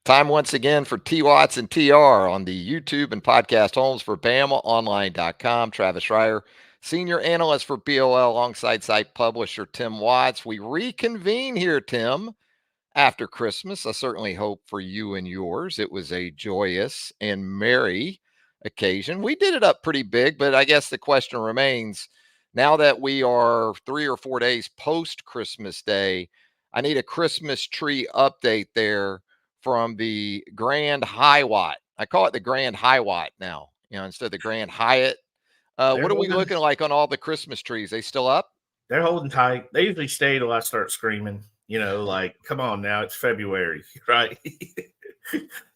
Time once again for T Watts and TR on the YouTube and podcast homes for BamaOnline.com. Travis Reier, senior analyst for BOL, alongside site publisher Tim Watts. We reconvene here, Tim, after Christmas. I certainly hope for you and yours it was a joyous and merry occasion. We did it up pretty big, but I guess the question remains, now that we are 3 or 4 days post Christmas Day, I need a Christmas tree update there from the Grand High Watt. I call it the Grand High Watt now, instead of the Grand Hyatt. What are we looking like on all the Christmas trees? They still up? They're holding tight. They usually stay till I start screaming, like, come on now, it's February, right?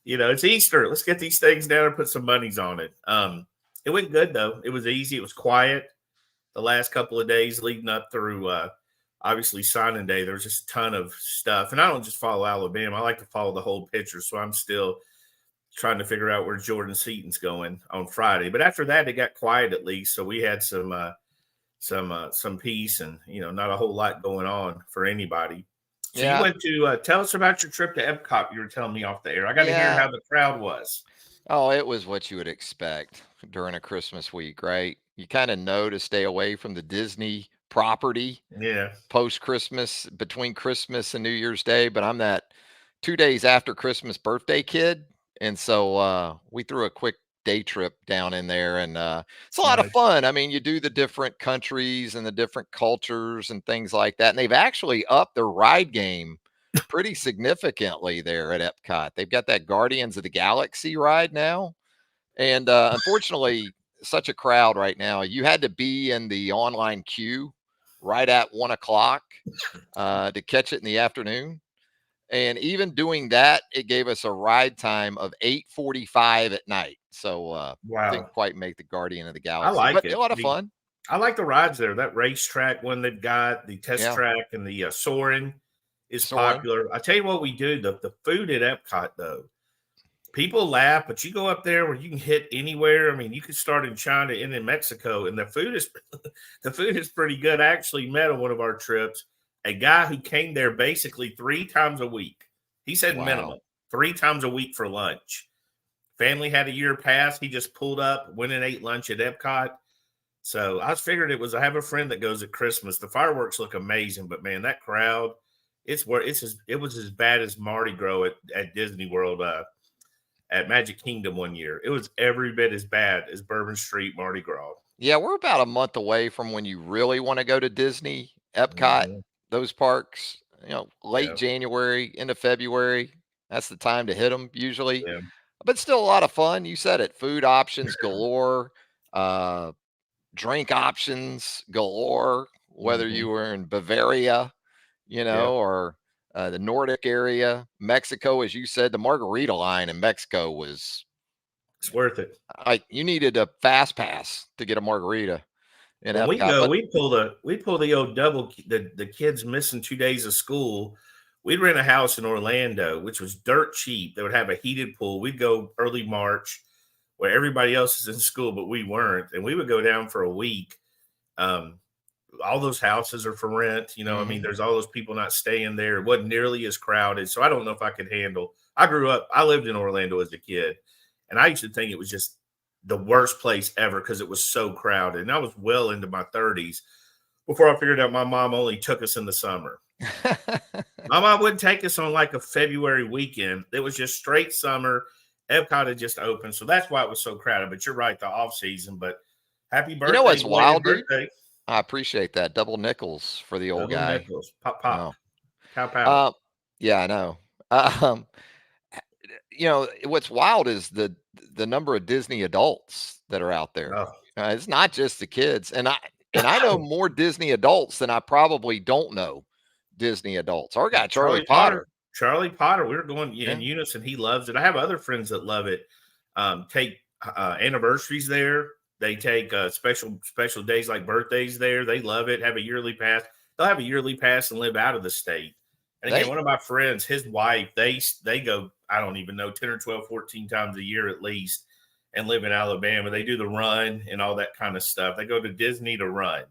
It's Easter. Let's get these things down and put some monies on it. It went good, though. It was easy. It was quiet the last couple of days leading up through, obviously, signing day. There was just a ton of stuff. And I don't just follow Alabama. I like to follow the whole picture. So I'm still trying to figure out where Jordan Seaton's going on Friday. But after that, it got quiet at least. So we had some peace and, not a whole lot going on for anybody. So You went to tell us about your trip to Epcot. You were telling me off the air. I got to hear how the crowd was. Oh, it was what you would expect during a Christmas week, right? You kind of know to stay away from the Disney property post Christmas, between Christmas and New Year's Day. But I'm that 2 days after Christmas birthday kid. And so we threw a quick day trip down in there, and it's a lot of fun. I mean, you do the different countries and the different cultures and things like that. And they've actually upped their ride game pretty significantly there at Epcot. They've got that Guardians of the Galaxy ride now. And unfortunately, such a crowd right now. You had to be in the online queue right at 1:00 to catch it in the afternoon. And even doing that, it gave us a ride time of 8:45 at night. So didn't quite make the Guardian of the Galaxy. I like but it. A lot of fun. I like the rides there. That racetrack one they've got, the test track, and the soaring is popular. I tell you what we do, the food at Epcot, though. People laugh, but you go up there where you can hit anywhere. I mean, you could start in China and in Mexico, and the food is pretty good. I actually met on one of our trips a guy who came there basically 3 times a week. He said minimum 3 times a week for lunch. Family had a year pass. He just pulled up, went and ate lunch at Epcot. So I figured I have a friend that goes at Christmas. The fireworks look amazing, but man, that crowd, it was as bad as Mardi Gras at Disney World at Magic Kingdom one year. It was every bit as bad as Bourbon Street Mardi Gras. Yeah, we're about a month away from when you really want to go to Disney, Epcot, those parks, late January, into February. That's the time to hit them usually. Yeah. But still a lot of fun. You said it, food options galore, drink options galore, whether you were in Bavaria, or the Nordic area, Mexico, as you said, the margarita line in Mexico it's worth it. You needed a fast pass to get a margarita. When we pull the old double, the kids missing 2 days of school. We'd rent a house in Orlando, which was dirt cheap. They would have a heated pool. We'd go early March where everybody else is in school, but we weren't. And we would go down for a week. All those houses are for rent. I mean, there's all those people not staying there. It wasn't nearly as crowded. So I don't know if I could handle. I lived in Orlando as a kid, and I used to think it was just the worst place ever because it was so crowded. And I was well into my 30s before I figured out my mom only took us in the summer. My mom wouldn't take us on like a February weekend. It was just straight summer. Epcot had just opened. So that's why it was so crowded. But you're right, the off season. But happy birthday. You know what's wild, dude? I appreciate that. Double nickels for the old guy. Nickels. Pop. Pow, pow. Yeah, I know. What's wild is the number of Disney adults that are out there. It's not just the kids. And I know more Disney adults than I probably don't know Disney adults. Our guy, Charlie Potter. We were going in unison. He loves it. I have other friends that love it. Take anniversaries there. They take special days like birthdays there. They love it. Have a yearly pass. They'll have a yearly pass and live out of the state. And again, one of my friends, his wife, they go, I don't even know, 10 or 12, 14 times a year at least, and live in Alabama. They do the run and all that kind of stuff. They go to Disney to run,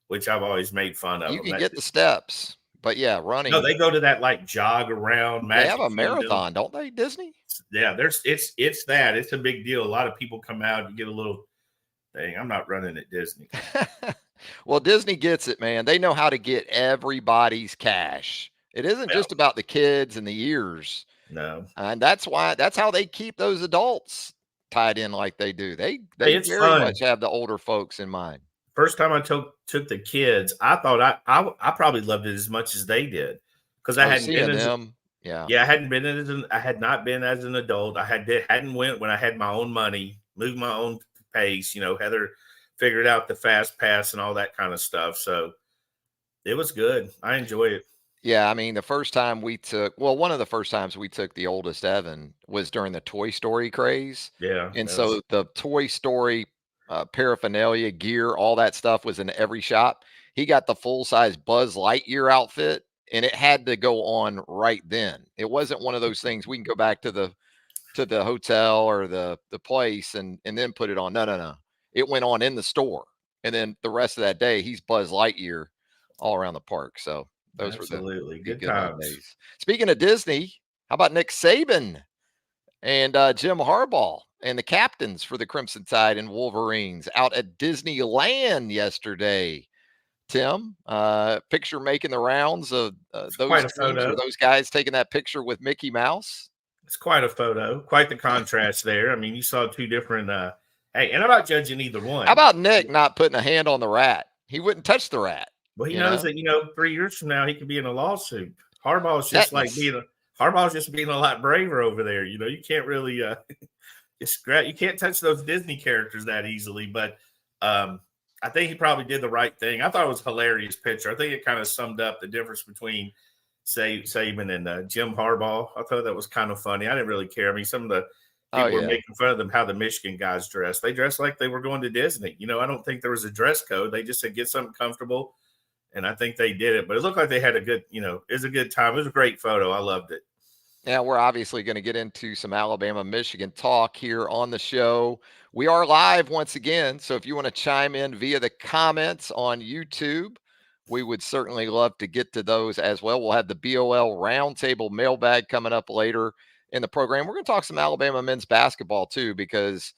which I've always made fun of. You can get the steps. But yeah, running. No, they go to that like jog around. They have Magic a Kingdom. marathon, don't they? Disney. Yeah, it's that. It's a big deal. A lot of people come out and get a little thing. I'm not running at Disney. Well, Disney gets it, man. They know how to get everybody's cash. It isn't just about the kids and the years. No. And that's how they keep those adults tied in like they do. They Hey, very much have the older folks in mind. First time I took the kids, I thought I probably loved it as much as they did, because I hadn't been them. I hadn't been I had not been as an adult. I hadn't went when I had my own money, moved my own pace. Heather figured out the fast pass and all that kind of stuff. So it was good. I enjoy it. Yeah, I mean, the first time one of the first times we took the oldest Evan was during the Toy Story craze. Yeah. And so the Toy Story paraphernalia, gear, all that stuff was in every shop. He got the full-size Buzz Lightyear outfit, and it had to go on right then. It wasn't one of those things we can go back to the hotel or the place and then put it on. No. It went on in the store. And then the rest of that day, he's Buzz Lightyear all around the park. So those were the good old days. Speaking of Disney, how about Nick Saban and Jim Harbaugh and the captains for the Crimson Tide and Wolverines out at Disneyland yesterday? Tim, picture making the rounds of those guys taking that picture with Mickey Mouse. It's quite a photo, quite the contrast there. I mean, you saw two different. Hey, and I'm not judging either one. How about Nick not putting a hand on the rat? He wouldn't touch the rat. Well, he knows that 3 years from now he could be in a lawsuit. Harbaugh's just Harbaugh's just being a lot braver over there. You can't really you can't touch those Disney characters that easily. But I think he probably did the right thing. I thought it was a hilarious picture. I think it kind of summed up the difference between Saban and Jim Harbaugh. I thought that was kind of funny. I didn't really care. I mean, some of the people were making fun of them, how the Michigan guys dressed. They dressed like they were going to Disney. I don't think there was a dress code. They just said, get something comfortable. And I think they did it, but it looked like they had a good, it was a good time. It was a great photo. I loved it. Yeah, we're obviously going to get into some Alabama, Michigan talk here on the show. We are live once again. So if you want to chime in via the comments on YouTube, we would certainly love to get to those as well. We'll have the BOL Roundtable Mailbag coming up later in the program. We're going to talk some Alabama men's basketball too, because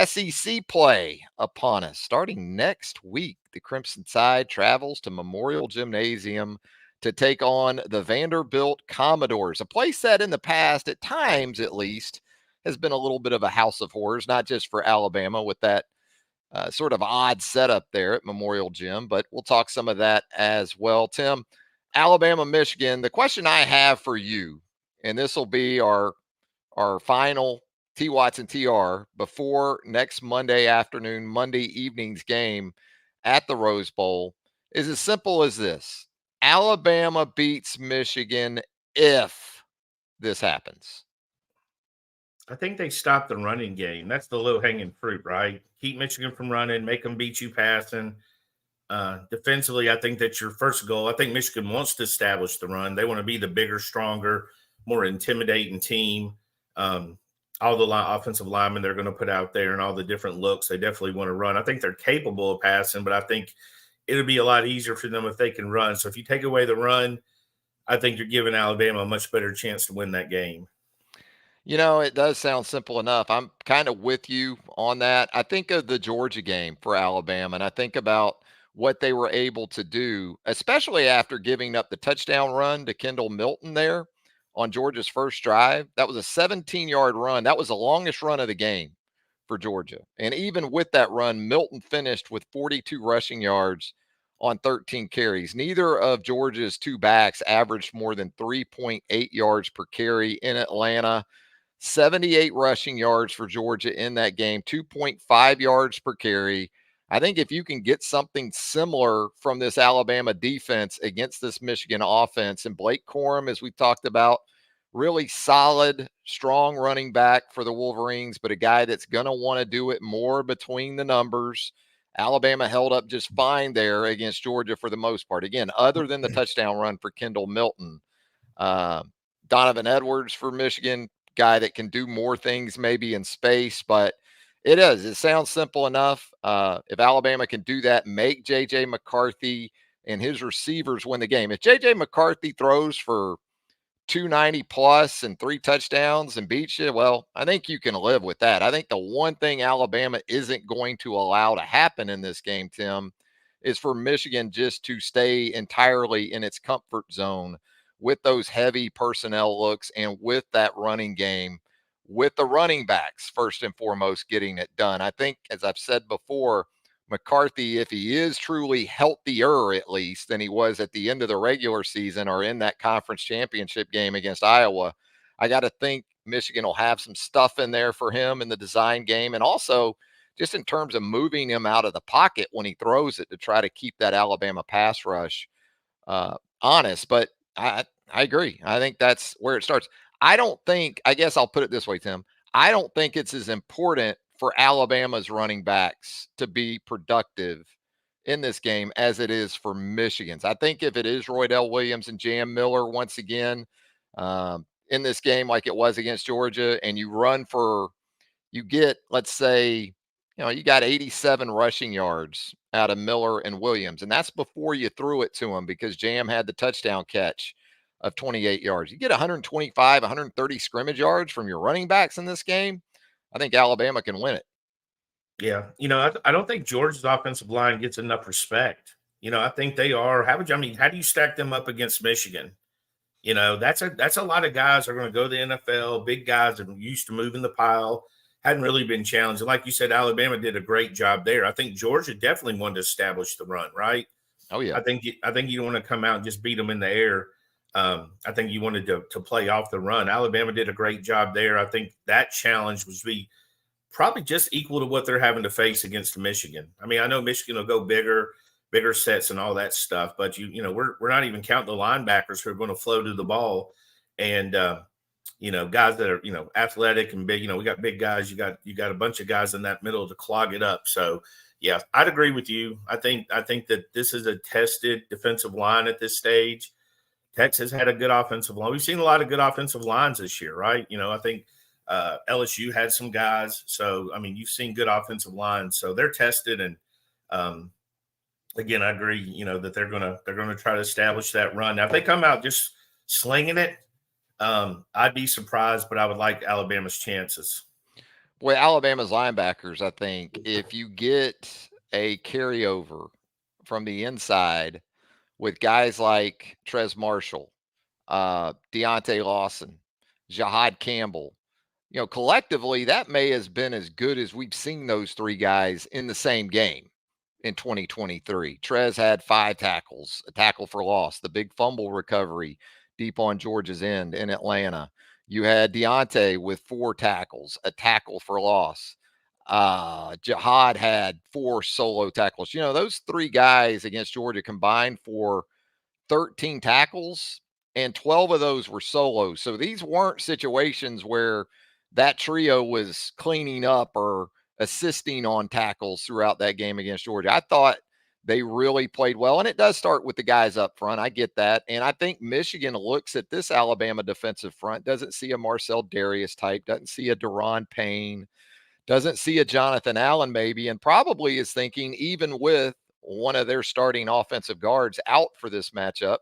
SEC play upon us starting next week. The Crimson Tide travels to Memorial Gymnasium to take on the Vanderbilt Commodores, a place that in the past, at times at least, has been a little bit of a house of horrors, not just for Alabama with that sort of odd setup there at Memorial Gym, but we'll talk some of that as well. Tim, Alabama, Michigan, the question I have for you, and this will be our final T. Watts and TR before next Monday evening's game at the Rose Bowl, is as simple as this. Alabama beats Michigan if this happens. I think they stop the running game. That's the low-hanging fruit, right? Keep Michigan from running, make them beat you passing. Defensively, I think that's your first goal. I think Michigan wants to establish the run. They want to be the bigger, stronger, more intimidating team. All the offensive linemen they're going to put out there and all the different looks, they definitely want to run. I think they're capable of passing, but I think it'll be a lot easier for them if they can run. So if you take away the run, I think you're giving Alabama a much better chance to win that game. It does sound simple enough. I'm kind of with you on that. I think of the Georgia game for Alabama, and I think about what they were able to do, especially after giving up the touchdown run to Kendall Milton there on Georgia's first drive. That was a 17-yard run. That was the longest run of the game for Georgia. And even with that run, Milton finished with 42 rushing yards on 13 carries. Neither of Georgia's two backs averaged more than 3.8 yards per carry in Atlanta. 78 rushing yards for Georgia in that game, 2.5 yards per carry. I think if you can get something similar from this Alabama defense against this Michigan offense, and Blake Corum, as we talked about, really solid, strong running back for the Wolverines, but a guy that's going to want to do it more between the numbers. Alabama held up just fine there against Georgia for the most part. Again, other than the touchdown run for Kendall Milton. Donovan Edwards for Michigan, guy that can do more things maybe in space, but it sounds simple enough. If Alabama can do that, make J.J. McCarthy and his receivers win the game. If J.J. McCarthy throws for 290 plus and 3 touchdowns and beats you, well, I think you can live with that. I think the one thing Alabama isn't going to allow to happen in this game, Tim, is for Michigan just to stay entirely in its comfort zone with those heavy personnel looks and with that running game, with the running backs first and foremost getting it done. I think, as I've said before, McCarthy, if he is truly healthier at least than he was at the end of the regular season or in that conference championship game against Iowa, I got to think Michigan will have some stuff in there for him in the design game. And also just in terms of moving him out of the pocket when he throws it to try to keep that Alabama pass rush honest. But I agree. I think that's where it starts. I guess I'll put it this way, Tim. I don't think it's as important for Alabama's running backs to be productive in this game as it is for Michigan's. I think if it is Roydell Williams and Jam Miller once again in this game like it was against Georgia, and you get, let's say, you got 87 rushing yards out of Miller and Williams, and that's before you threw it to him because Jam had the touchdown catch of 28 yards. You get 125, 130 scrimmage yards from your running backs in this game, I think Alabama can win it. Yeah. I don't think Georgia's offensive line gets enough respect. I think they are. How do you stack them up against Michigan? That's a lot of guys are going to go to the NFL, big guys that are used to moving the pile, hadn't really been challenged. And like you said, Alabama did a great job there. I think Georgia definitely wanted to establish the run, right? Oh, yeah. I think you don't want to come out and just beat them in the air. I think you wanted to play off the run. Alabama did a great job there. I think that challenge would be probably just equal to what they're having to face against Michigan. I mean, I know Michigan will go bigger sets and all that stuff, but we're not even counting the linebackers who are going to flow to the ball, and guys that are athletic and big. We got big guys. You got a bunch of guys in that middle to clog it up. So yeah, I'd agree with you. I think that this is a tested defensive line at this stage. Texas had a good offensive line. We've seen a lot of good offensive lines this year, right? I think LSU had some guys. So, I mean, you've seen good offensive lines. So they're tested. And again, I agree, that they're gonna try to establish that run. Now, if they come out just slinging it, I'd be surprised, but I would like Alabama's chances. Boy, Alabama's linebackers, I think, if you get a carryover from the inside with guys like Trez Marshall, Deontay Lawson, Jahad Campbell, collectively, that may have been as good as we've seen those three guys in the same game in 2023. Trez had 5 tackles, a tackle for loss, the big fumble recovery deep on Georgia's end in Atlanta. You had Deontay with 4 tackles, a tackle for loss. Jahad had 4 solo tackles. Those 3 guys against Georgia combined for 13 tackles, and 12 of those were solos. So these weren't situations where that trio was cleaning up or assisting on tackles throughout that game against Georgia. I thought they really played well, and it does start with the guys up front. I get that. And I think Michigan looks at this Alabama defensive front, doesn't see a Marcel Darius type, doesn't see a Deron Payne, doesn't see a Jonathan Allen maybe, and probably is thinking, even with one of their starting offensive guards out for this matchup,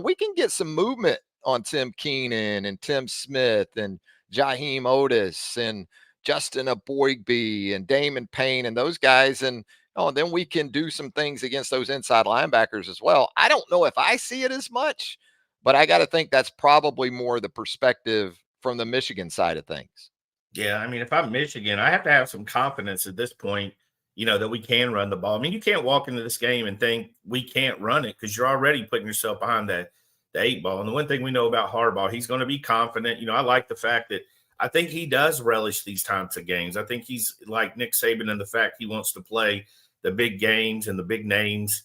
we can get some movement on Tim Keenan and Tim Smith and Jaheim Otis and Justin Aboigbe and Damon Payne and those guys. And then we can do some things against those inside linebackers as well. I don't know if I see it as much, but I got to think that's probably more the perspective from the Michigan side of things. Yeah, I mean, if I'm Michigan, I have to have some confidence at this point, that we can run the ball. I mean, you can't walk into this game and think we can't run it because you're already putting yourself behind the 8 ball. And the one thing we know about Harbaugh, he's going to be confident. I like the fact that I think he does relish these types of games. I think he's like Nick Saban in the fact he wants to play the big games and the big names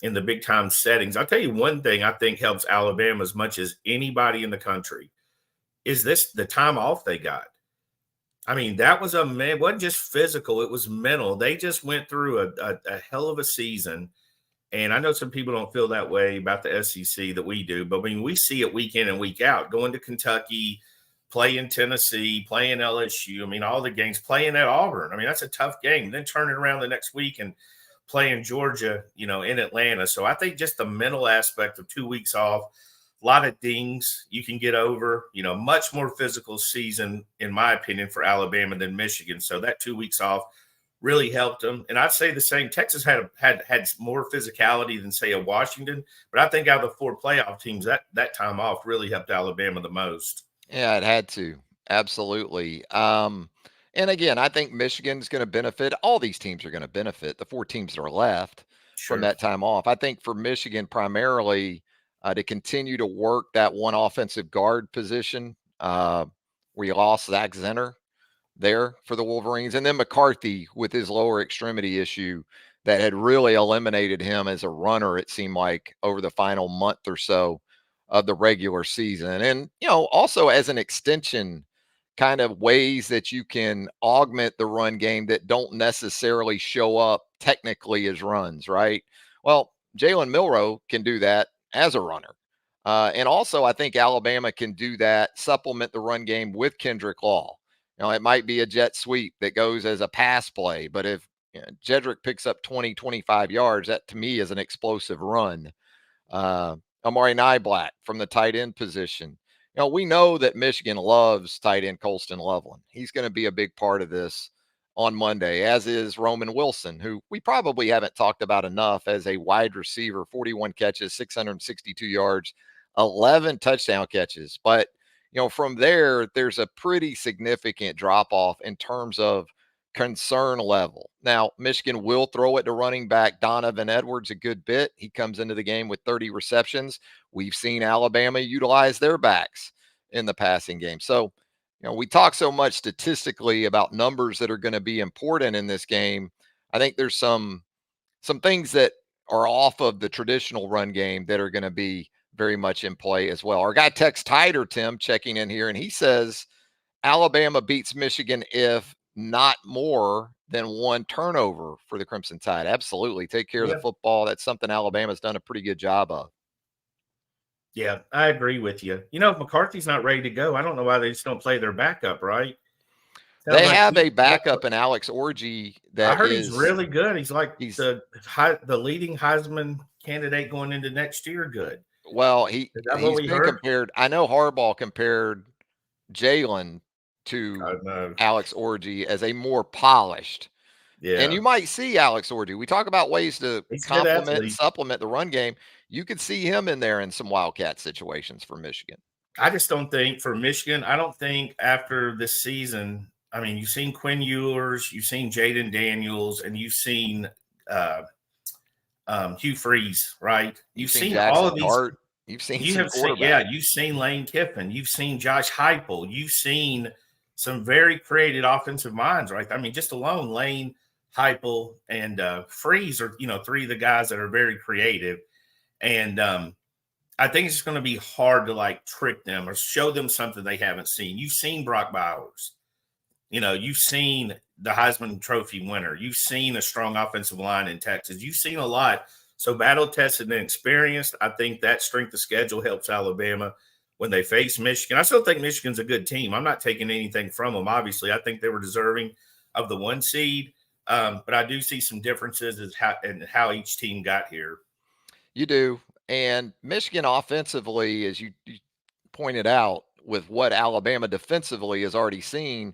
in the big time settings. I'll tell you one thing I think helps Alabama as much as anybody in the country is the time off they got. I mean, that was it wasn't just physical, it was mental. They just went through a hell of a season. And I know some people don't feel that way about the SEC that we do, but I mean, we see it week in and week out, going to Kentucky, playing Tennessee, playing LSU. I mean, all the games, playing at Auburn. I mean, that's a tough game. Then turning around the next week and playing Georgia, in Atlanta. So I think just the mental aspect of 2 weeks off, a lot of dings you can get over, much more physical season, in my opinion, for Alabama than Michigan. So that 2 weeks off really helped them. And I'd say the same. Texas had more physicality than, say, a Washington. But I think out of the 4 playoff teams, that time off really helped Alabama the most. Yeah, it had to. Absolutely. And again, I think Michigan's going to benefit. All these teams are going to benefit. The 4 teams that are left from that time off. I think for Michigan, primarily to continue to work that one offensive guard position where you lost Zach Zenner there for the Wolverines. And then McCarthy with his lower extremity issue that had really eliminated him as a runner, it seemed like, over the final month or so of the regular season. And, also as an extension, kind of ways that you can augment the run game that don't necessarily show up technically as runs, right? Well, Jalen Milroe can do that as a runner. And also, I think Alabama can do that, supplement the run game with Kendrick Law. It might be a jet sweep that goes as a pass play, but if Jedrick picks up 20, 25 yards, that to me is an explosive run. Amari Nyblack from the tight end position. We know that Michigan loves tight end Colston Loveland. He's going to be a big part of this on Monday, as is Roman Wilson, who we probably haven't talked about enough as a wide receiver, 41 catches, 662 yards, 11 touchdown catches. But, from there, there's a pretty significant drop off in terms of concern level. Now, Michigan will throw it to running back Donovan Edwards a good bit. He comes into the game with 30 receptions. We've seen Alabama utilize their backs in the passing game. So, we talk so much statistically about numbers that are going to be important in this game. I think there's some things that are off of the traditional run game that are going to be very much in play as well. Our guy Tex Tider, Tim, checking in here, and he says Alabama beats Michigan if not more than 1 turnover for the Crimson Tide. Absolutely. Take care of the football. That's something Alabama's done a pretty good job of. Yeah, I agree with you. If McCarthy's not ready to go, I don't know why they just don't play their backup, right? They have a backup in Alex Orji that I heard he's really good. He's like the leading Heisman candidate going into next year. Good. Well, he's been compared. I know Harbaugh compared Jalen to Alex Orji as a more polished. Yeah. And you might see Alex Orji. We talk about ways to complement and supplement the run game. You could see him in there in some Wildcat situations for Michigan. I just don't think for Michigan, I don't think after this season, I mean, you've seen Quinn Ewers, you've seen Jaden Daniels, and you've seen Hugh Freeze, right? You've seen Jackson all of these. Hart. You've seen you've seen Lane Kiffin. You've seen Josh Heupel. You've seen some very creative offensive minds, right? I mean, just alone, Lane, Heupel, and Freeze are, 3 of the guys that are very creative. And I think it's going to be hard to trick them or show them something they haven't seen. You've seen Brock Bowers. You've seen the Heisman Trophy winner. You've seen a strong offensive line in Texas. You've seen a lot. So battle-tested and experienced, I think that strength of schedule helps Alabama when they face Michigan. I still think Michigan's a good team. I'm not taking anything from them, obviously. I think they were deserving of the 1 seed, but I do see some differences in how each team got here. You do. And Michigan offensively, as you pointed out, with what Alabama defensively has already seen,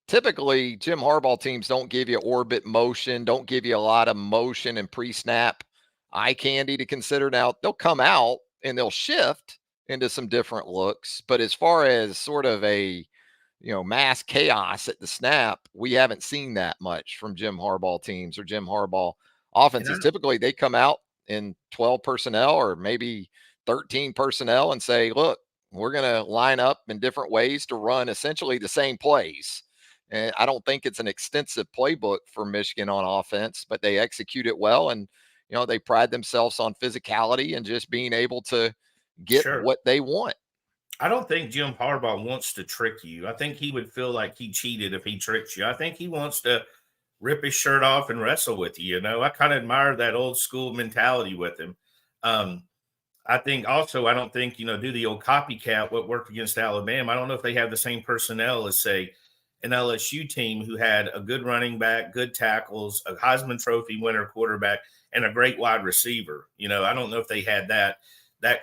typically Jim Harbaugh teams don't give you orbit motion, don't give you a lot of motion and pre-snap eye candy to consider. Now, they'll come out and they'll shift into some different looks, but as far as sort of a mass chaos at the snap, we haven't seen that much from Jim Harbaugh teams or Jim Harbaugh offenses. Typically, they come out in 12 personnel or maybe 13 personnel and say, look, we're going to line up in different ways to run essentially the same plays. And I don't think it's an extensive playbook for Michigan on offense, but they execute it well. And, they pride themselves on physicality and just being able to get what they want. I don't think Jim Harbaugh wants to trick you. I think he would feel like he cheated if he tricks you. I think he wants to rip his shirt off and wrestle with you. I kind of admire that old school mentality with him. I think also, I don't think, do the old copycat, what worked against Alabama. I don't know if they have the same personnel as, say, an LSU team who had a good running back, good tackles, a Heisman Trophy winner quarterback, and a great wide receiver. I don't know if they had that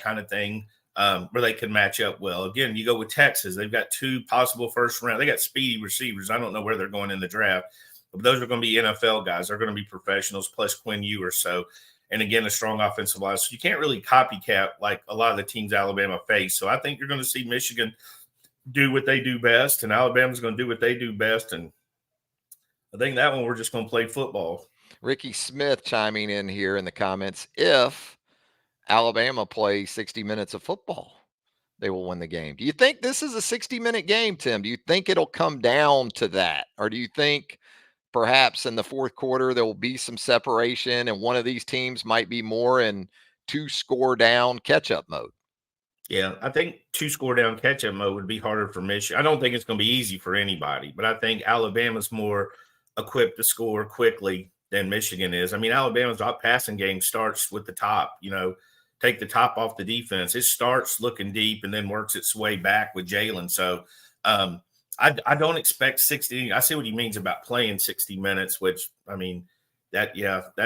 kind of thing where they can match up well. Again, you go with Texas. They've got 2 possible first round. They got speedy receivers. I don't know where they're going in the draft, but those are going to be NFL guys. They're going to be professionals, plus Quinn Ewers. So, and again, a strong offensive line. So you can't really copycat like a lot of the teams Alabama face. So I think you're going to see Michigan do what they do best, and Alabama's going to do what they do best. And I think that one we're just going to play football. Ricky Smith chiming in here in the comments. If Alabama plays 60 minutes of football, they will win the game. Do you think this is a 60-minute game, Tim? Do you think it'll come down to that? Or do you think perhaps in the fourth quarter there will be some separation and one of these teams might be more in 2-score down catch-up mode? Yeah, I think 2-score down catch-up mode would be harder for Michigan. I don't think it's going to be easy for anybody, but I think Alabama's more equipped to score quickly than Michigan is. I mean, Alabama's passing game starts with the top, take the top off the defense. It starts looking deep and then works its way back with Jalen. So I don't expect 60. I see what he means about playing 60 minutes, which, I mean, that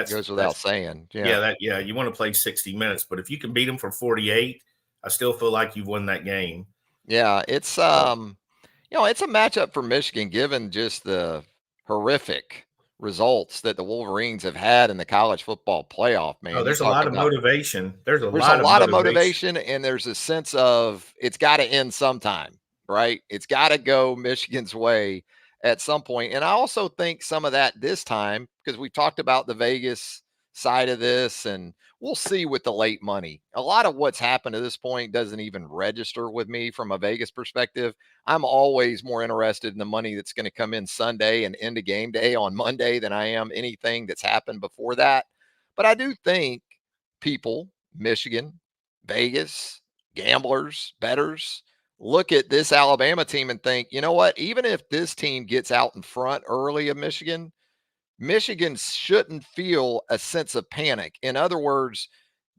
goes without saying. You want to play 60 minutes, but if you can beat them for 48, I still feel like you've won that game. Yeah, it's it's a matchup for Michigan given just the horrific results that the Wolverines have had in the college football playoff, man. Oh, there's a lot of motivation. There's a lot of motivation, and there's a sense of it's got to end sometime, right? It's got to go Michigan's way at some point. And I also think some of that this time, because we talked about the Vegas side of this, and we'll see with the late money. A lot of what's happened to this point doesn't even register with me from a Vegas perspective. I'm always more interested in the money that's going to come in Sunday and into game day on Monday than I am anything that's happened before that. But I do think people, Michigan, Vegas, gamblers, bettors, look at this Alabama team and think, you know what, even if this team gets out in front early of Michigan shouldn't feel a sense of panic. In other words,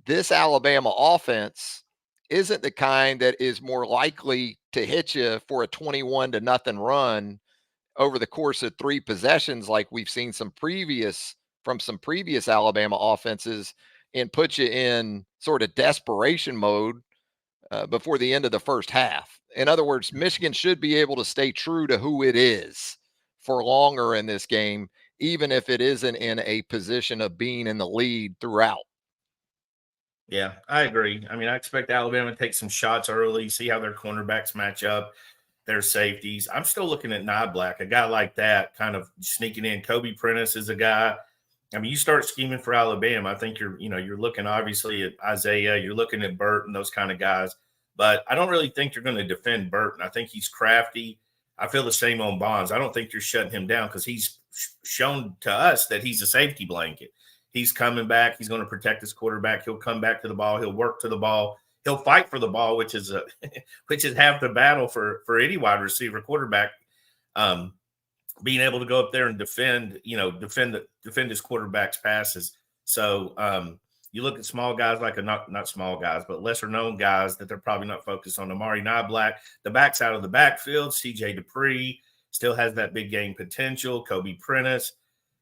this Alabama offense isn't the kind that is more likely to hit you for a 21-0 run over the course of 3 possessions like we've seen from some previous Alabama offenses and put you in sort of desperation mode before the end of the first half. In other words, Michigan should be able to stay true to who it is for longer in this game, even if it isn't in a position of being in the lead throughout. Yeah, I agree. I mean, I expect Alabama to take some shots early, see how their cornerbacks match up, their safeties. I'm still looking at Black, a guy like that kind of sneaking in. Kobe Prentice is a guy. I mean, you start scheming for Alabama, I think you're looking obviously at Isaiah, you're looking at Burton, those kind of guys. But I don't really think you're going to defend Burton. I think he's crafty. I feel the same on Bonds. I don't think you're shutting him down because he's shown to us that he's a safety blanket. He's coming back. He's going to protect his quarterback. He'll come back to the ball. He'll work to the ball. He'll fight for the ball, which is half the battle for any wide receiver quarterback. Being able to go up there and defend his quarterback's passes. So you look at small guys like not small guys, but lesser known guys that they're probably not focused on. Amari Black, the backs out of the backfield. CJ Dupree still has that big game potential. Kobe Prentice,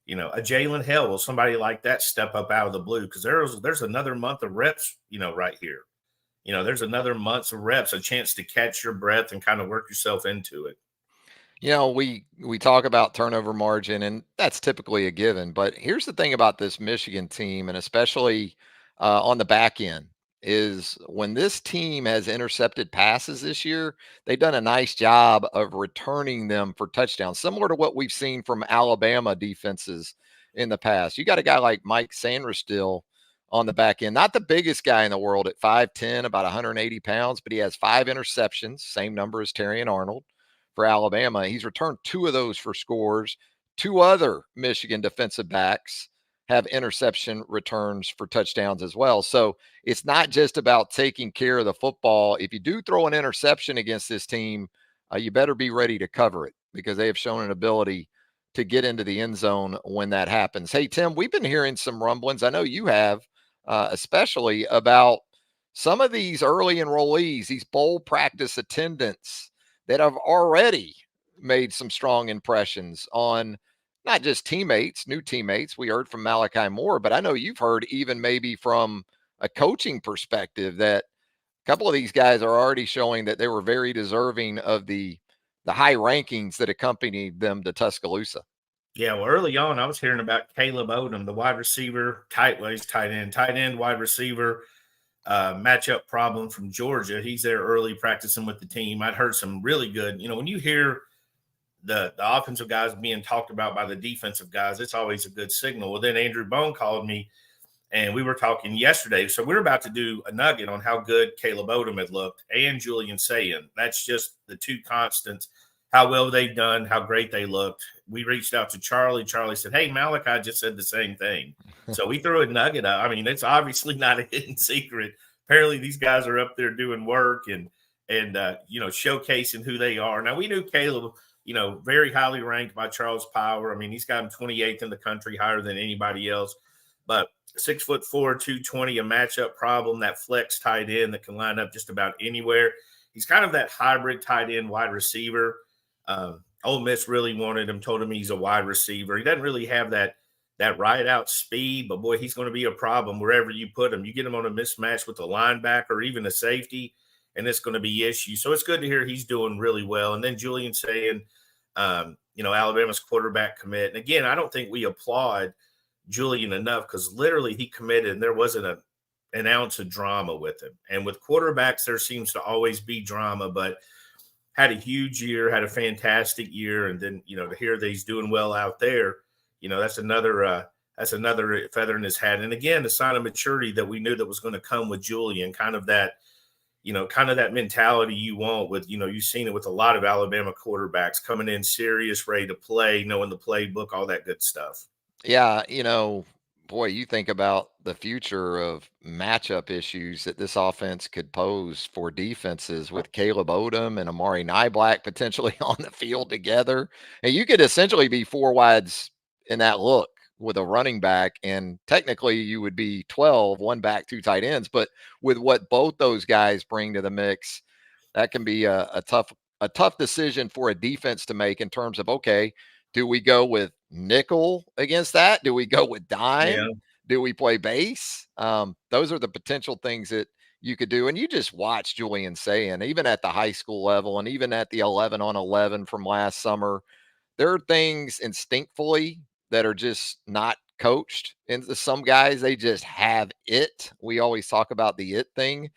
a Jalen Hell. Will somebody like that step up out of the blue? Because there's another month of reps, right here. There's another month of reps, a chance to catch your breath and kind of work yourself into it. We talk about turnover margin, and that's typically a given. But here's the thing about this Michigan team, and especially on the back end, is when this team has intercepted passes this year, they've done a nice job of returning them for touchdowns, similar to what we've seen from Alabama defenses in the past. You got a guy like Mike Sanderstill on the back end, not the biggest guy in the world at 5'10", about 180 pounds, but he has 5 interceptions, same number as Terrion Arnold for Alabama. He's returned 2 of those for scores. 2 other Michigan defensive backs have interception returns for touchdowns as well. So it's not just about taking care of the football. If you do throw an interception against this team, you better be ready to cover it because they have shown an ability to get into the end zone when that happens. Hey, Tim, we've been hearing some rumblings. I know you have, especially about some of these early enrollees, these bowl practice attendants that have already made some strong impressions on not just teammates, new teammates. We heard from Malachi Moore, but I know you've heard even maybe from a coaching perspective that a couple of these guys are already showing that they were very deserving of the high rankings that accompanied them to Tuscaloosa. Yeah, well, early on, I was hearing about Caleb Odom, the wide receiver, tight end, wide receiver, matchup problem from Georgia. He's there early practicing with the team. I'd heard some really good, when you hear the offensive guys being talked about by the defensive guys, it's always a good signal. Well, then Andrew Bone called me, and we were talking yesterday. So we're about to do a nugget on how good Caleb Odom had looked and Julian Sayin. That's just the two constants, how well they've done, how great they looked. We reached out to Charlie. Charlie said, hey, Malachi just said the same thing. So we threw a nugget out. I mean, it's obviously not a hidden secret. Apparently these guys are up there doing work and showcasing who they are. Now, we knew Caleb, very highly ranked by Charles Power. I mean, he's got him 28th in the country, higher than anybody else. But 6'4", 220, a matchup problem, that flex tight end that can line up just about anywhere. He's kind of that hybrid tight end wide receiver. Ole Miss really wanted him, told him he's a wide receiver. He doesn't really have that ride out speed, but boy, he's going to be a problem wherever you put him. You get him on a mismatch with a linebacker or even a safety, and it's going to be issues. So it's good to hear he's doing really well. And then Julian Sayin, Alabama's quarterback commit. And again, I don't think we applaud Julian enough because literally he committed and there wasn't an ounce of drama with him. And with quarterbacks, there seems to always be drama, but had a huge year, had a fantastic year. And then, to hear that he's doing well out there, that's another feather in his hat. And again, a sign of maturity that we knew that was going to come with Julian, kind of that mentality you want with, you've seen it with a lot of Alabama quarterbacks coming in serious, ready to play, knowing the playbook, all that good stuff. Yeah, boy, you think about the future of matchup issues that this offense could pose for defenses with Caleb Odom and Amari Niblack potentially on the field together. And you could essentially be four wides in that look with a running back, and technically you would be 12, one back, two tight ends. But with what both those guys bring to the mix, that can be a tough decision for a defense to make in terms of, okay, do we go with nickel against that? Do we go with dime? Yeah. Do we play base? Those are the potential things that you could do. And you just watch Julian Sayin, even at the high school level and even at the 11-on-11 from last summer, there are things instinctively that are just not coached. And some guys, they just have it. We always talk about the it thing.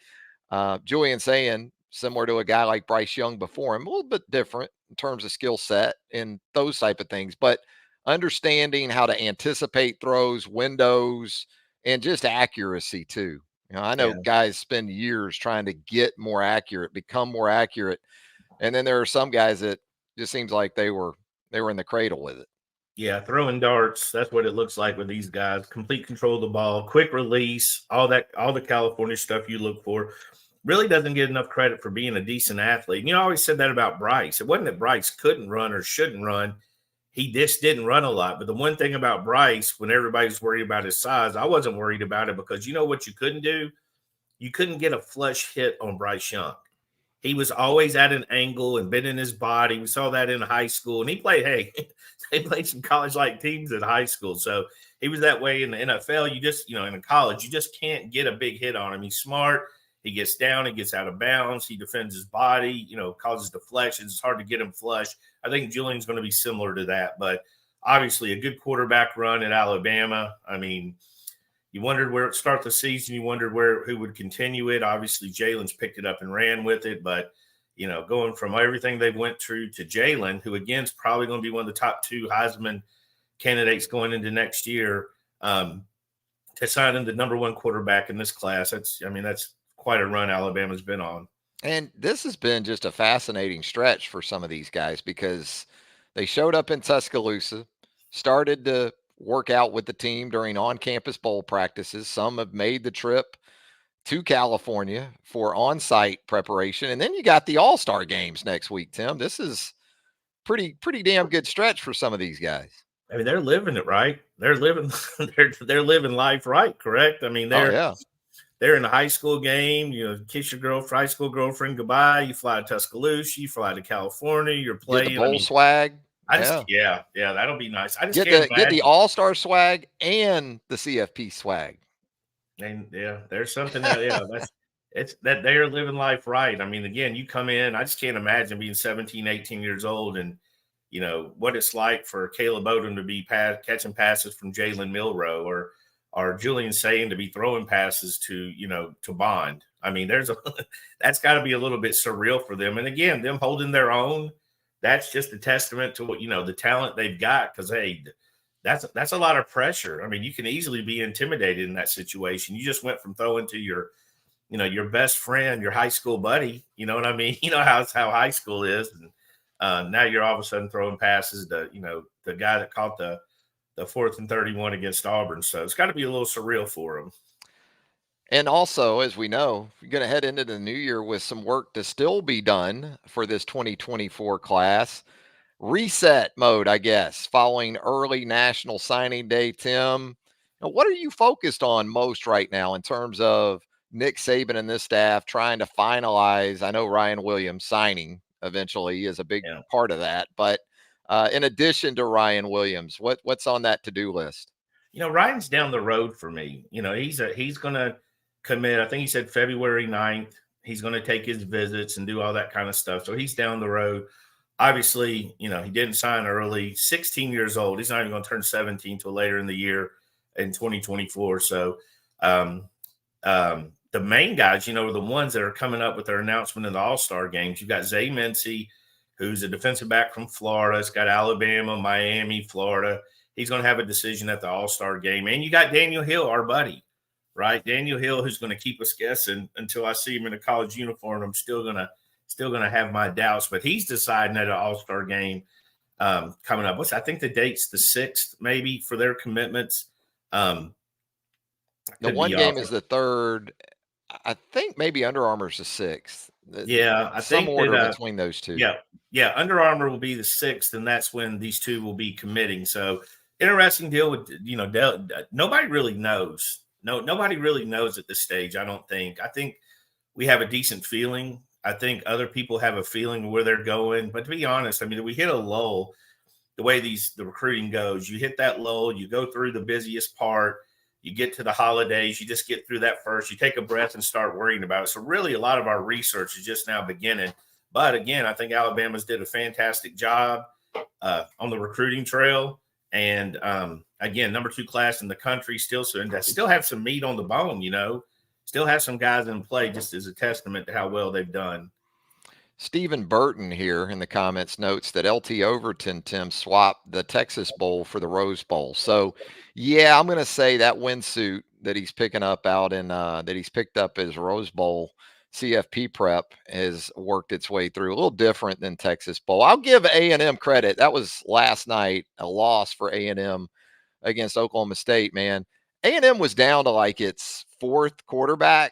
Julian Sayin, similar to a guy like Bryce Young before him, a little bit different in terms of skill set and those type of things, but understanding how to anticipate throws, windows, and just accuracy too. I know guys spend years trying to get more accurate, become more accurate. And then there are some guys that just seems like they were in the cradle with it. Yeah, throwing darts. That's what it looks like with these guys. Complete control of the ball, quick release, all the California stuff you look for. Really doesn't get enough credit for being a decent athlete. And I always said that about Bryce. It wasn't that Bryce couldn't run or shouldn't run. He just didn't run a lot. But the one thing about Bryce, when everybody's worried about his size, I wasn't worried about it because you know what you couldn't do? You couldn't get a flush hit on Bryce Young. He was always at an angle and bending his body. We saw that in high school. And he played some college-like teams in high school. So he was that way in the NFL. You just, in college, you just can't get a big hit on him. He's smart. He gets down, he gets out of bounds, he defends his body, causes deflections. It's hard to get him flush. I think Julian's going to be similar to that, but obviously a good quarterback run at Alabama. I mean, you wondered where it start the season. You wondered who would continue it. Obviously, Jalen's picked it up and ran with it, but going from everything they went through to Jalen, who again is probably going to be one of the top two Heisman candidates going into next year, to sign him the number one quarterback in this class. That's quite a run Alabama's been on. And this has been just a fascinating stretch for some of these guys because they showed up in Tuscaloosa, started to work out with the team during on-campus bowl practices. Some have made the trip to California for on-site preparation. And then you got the all-star games next week, Tim. This is pretty damn good stretch for some of these guys. I mean, they're living it right. They're living life right, correct? I mean, they're they're in the high school game. Kiss your high school girlfriend goodbye. You fly to Tuscaloosa. You fly to California. You're Get the playing. bowl swag. Yeah, that'll be nice. I just get can't the imagine. All-Star swag and the CFP swag. And there's something that it's that they're living life right. I mean, again, you come in, I just can't imagine being 17, 18 years old and what it's like for Caleb Odom to be catching passes from Jalen Milroe or Julian Sayin to be throwing passes to Bond. I mean, that's got to be a little bit surreal for them. And again, them holding their own, that's just a testament to what the talent they've got. Because hey, that's a lot of pressure. I mean, you can easily be intimidated in that situation. You just went from throwing to your best friend, your high school buddy. You know what I mean? You know how high school is. And now you're all of a sudden throwing passes to the guy that caught the 4th and 31 against Auburn. So it's got to be a little surreal for him. And also, as we know, you're going to head into the new year with some work to still be done for this 2024 class. Reset mode, I guess, following early National Signing Day. Tim, what are you focused on most right now in terms of Nick Saban and this staff trying to finalize? I know Ryan Williams signing eventually is a big part of that, but in addition to Ryan Williams, what's on that to-do list? Ryan's down the road for me. He's going to commit. I think he said February 9th. He's going to take his visits and do all that kind of stuff. So he's down the road. Obviously, he didn't sign early. 16 years old. He's not even going to turn 17 till later in the year in 2024. So the main guys, are the ones that are coming up with their announcement of the All-Star games. You've got Zay Mincy, who's a defensive back from Florida. It's got Alabama, Miami, Florida. He's going to have a decision at the All-Star game. And you got Daniel Hill, our buddy, right? Daniel Hill, who's going to keep us guessing until I see him in a college uniform. I'm still going to have my doubts, but he's deciding at an All-Star game coming up. I think the date's the 6th, maybe, for their commitments. The one game is the 3rd. I think maybe Under Armour's the 6th. I think order between those two. Yeah. Under Armour will be the 6th, and that's when these two will be committing. So interesting deal with nobody really knows. Nobody really knows at this stage. I don't think. I think we have a decent feeling. I think other people have a feeling where they're going. But to be honest, I mean, we hit a lull. The way the recruiting goes, you hit that lull. You go through the busiest part. You get to the holidays, you just get through that first, you take a breath and start worrying about it. So really a lot of our research is just now beginning. But again, I think Alabama's did a fantastic job on the recruiting trail. And again, number 2 class in the country still have some meat on the bone, still have some guys in play just as a testament to how well they've done. Stephen Burton here in the comments notes that LT Overton, Tim, swapped the Texas Bowl for the Rose Bowl. So, yeah, I'm going to say that windsuit that he's picking up out in that he's picked up as Rose Bowl CFP prep has worked its way through. A little different than Texas Bowl. I'll give A&M credit. That was last night, a loss for A&M against Oklahoma State, man. A&M was down to like its 4th quarterback.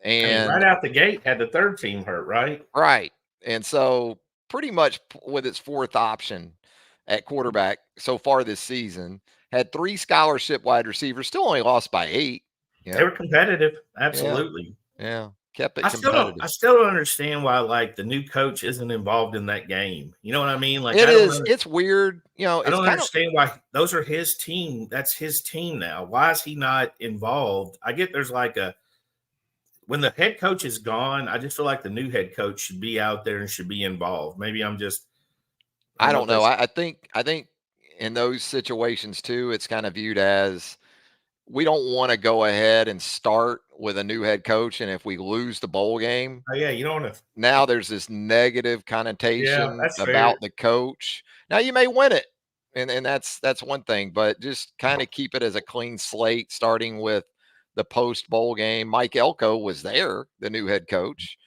And right out the gate had the 3rd team hurt, right? Right. And so pretty much with its 4th option at quarterback so far this season, had 3 scholarship wide receivers, still only lost by 8. They were competitive. Absolutely. Yeah. Kept it competitive. I still don't understand why the new coach isn't involved in that game. You know what I mean? It's weird. I don't understand why those are his team. That's his team now. Why is he not involved? I get there's when the head coach is gone, I just feel like the new head coach should be out there and should be involved. Maybe I'm just. I don't know. I think in those situations too, it's kind of viewed as we don't want to go ahead and start with a new head coach. And if we lose the bowl game, you don't want to. Now there's this negative connotation about the coach. Now you may win it. And that's one thing, but just kind of keep it as a clean slate, starting with the post bowl game. Mike Elko was there, the new head coach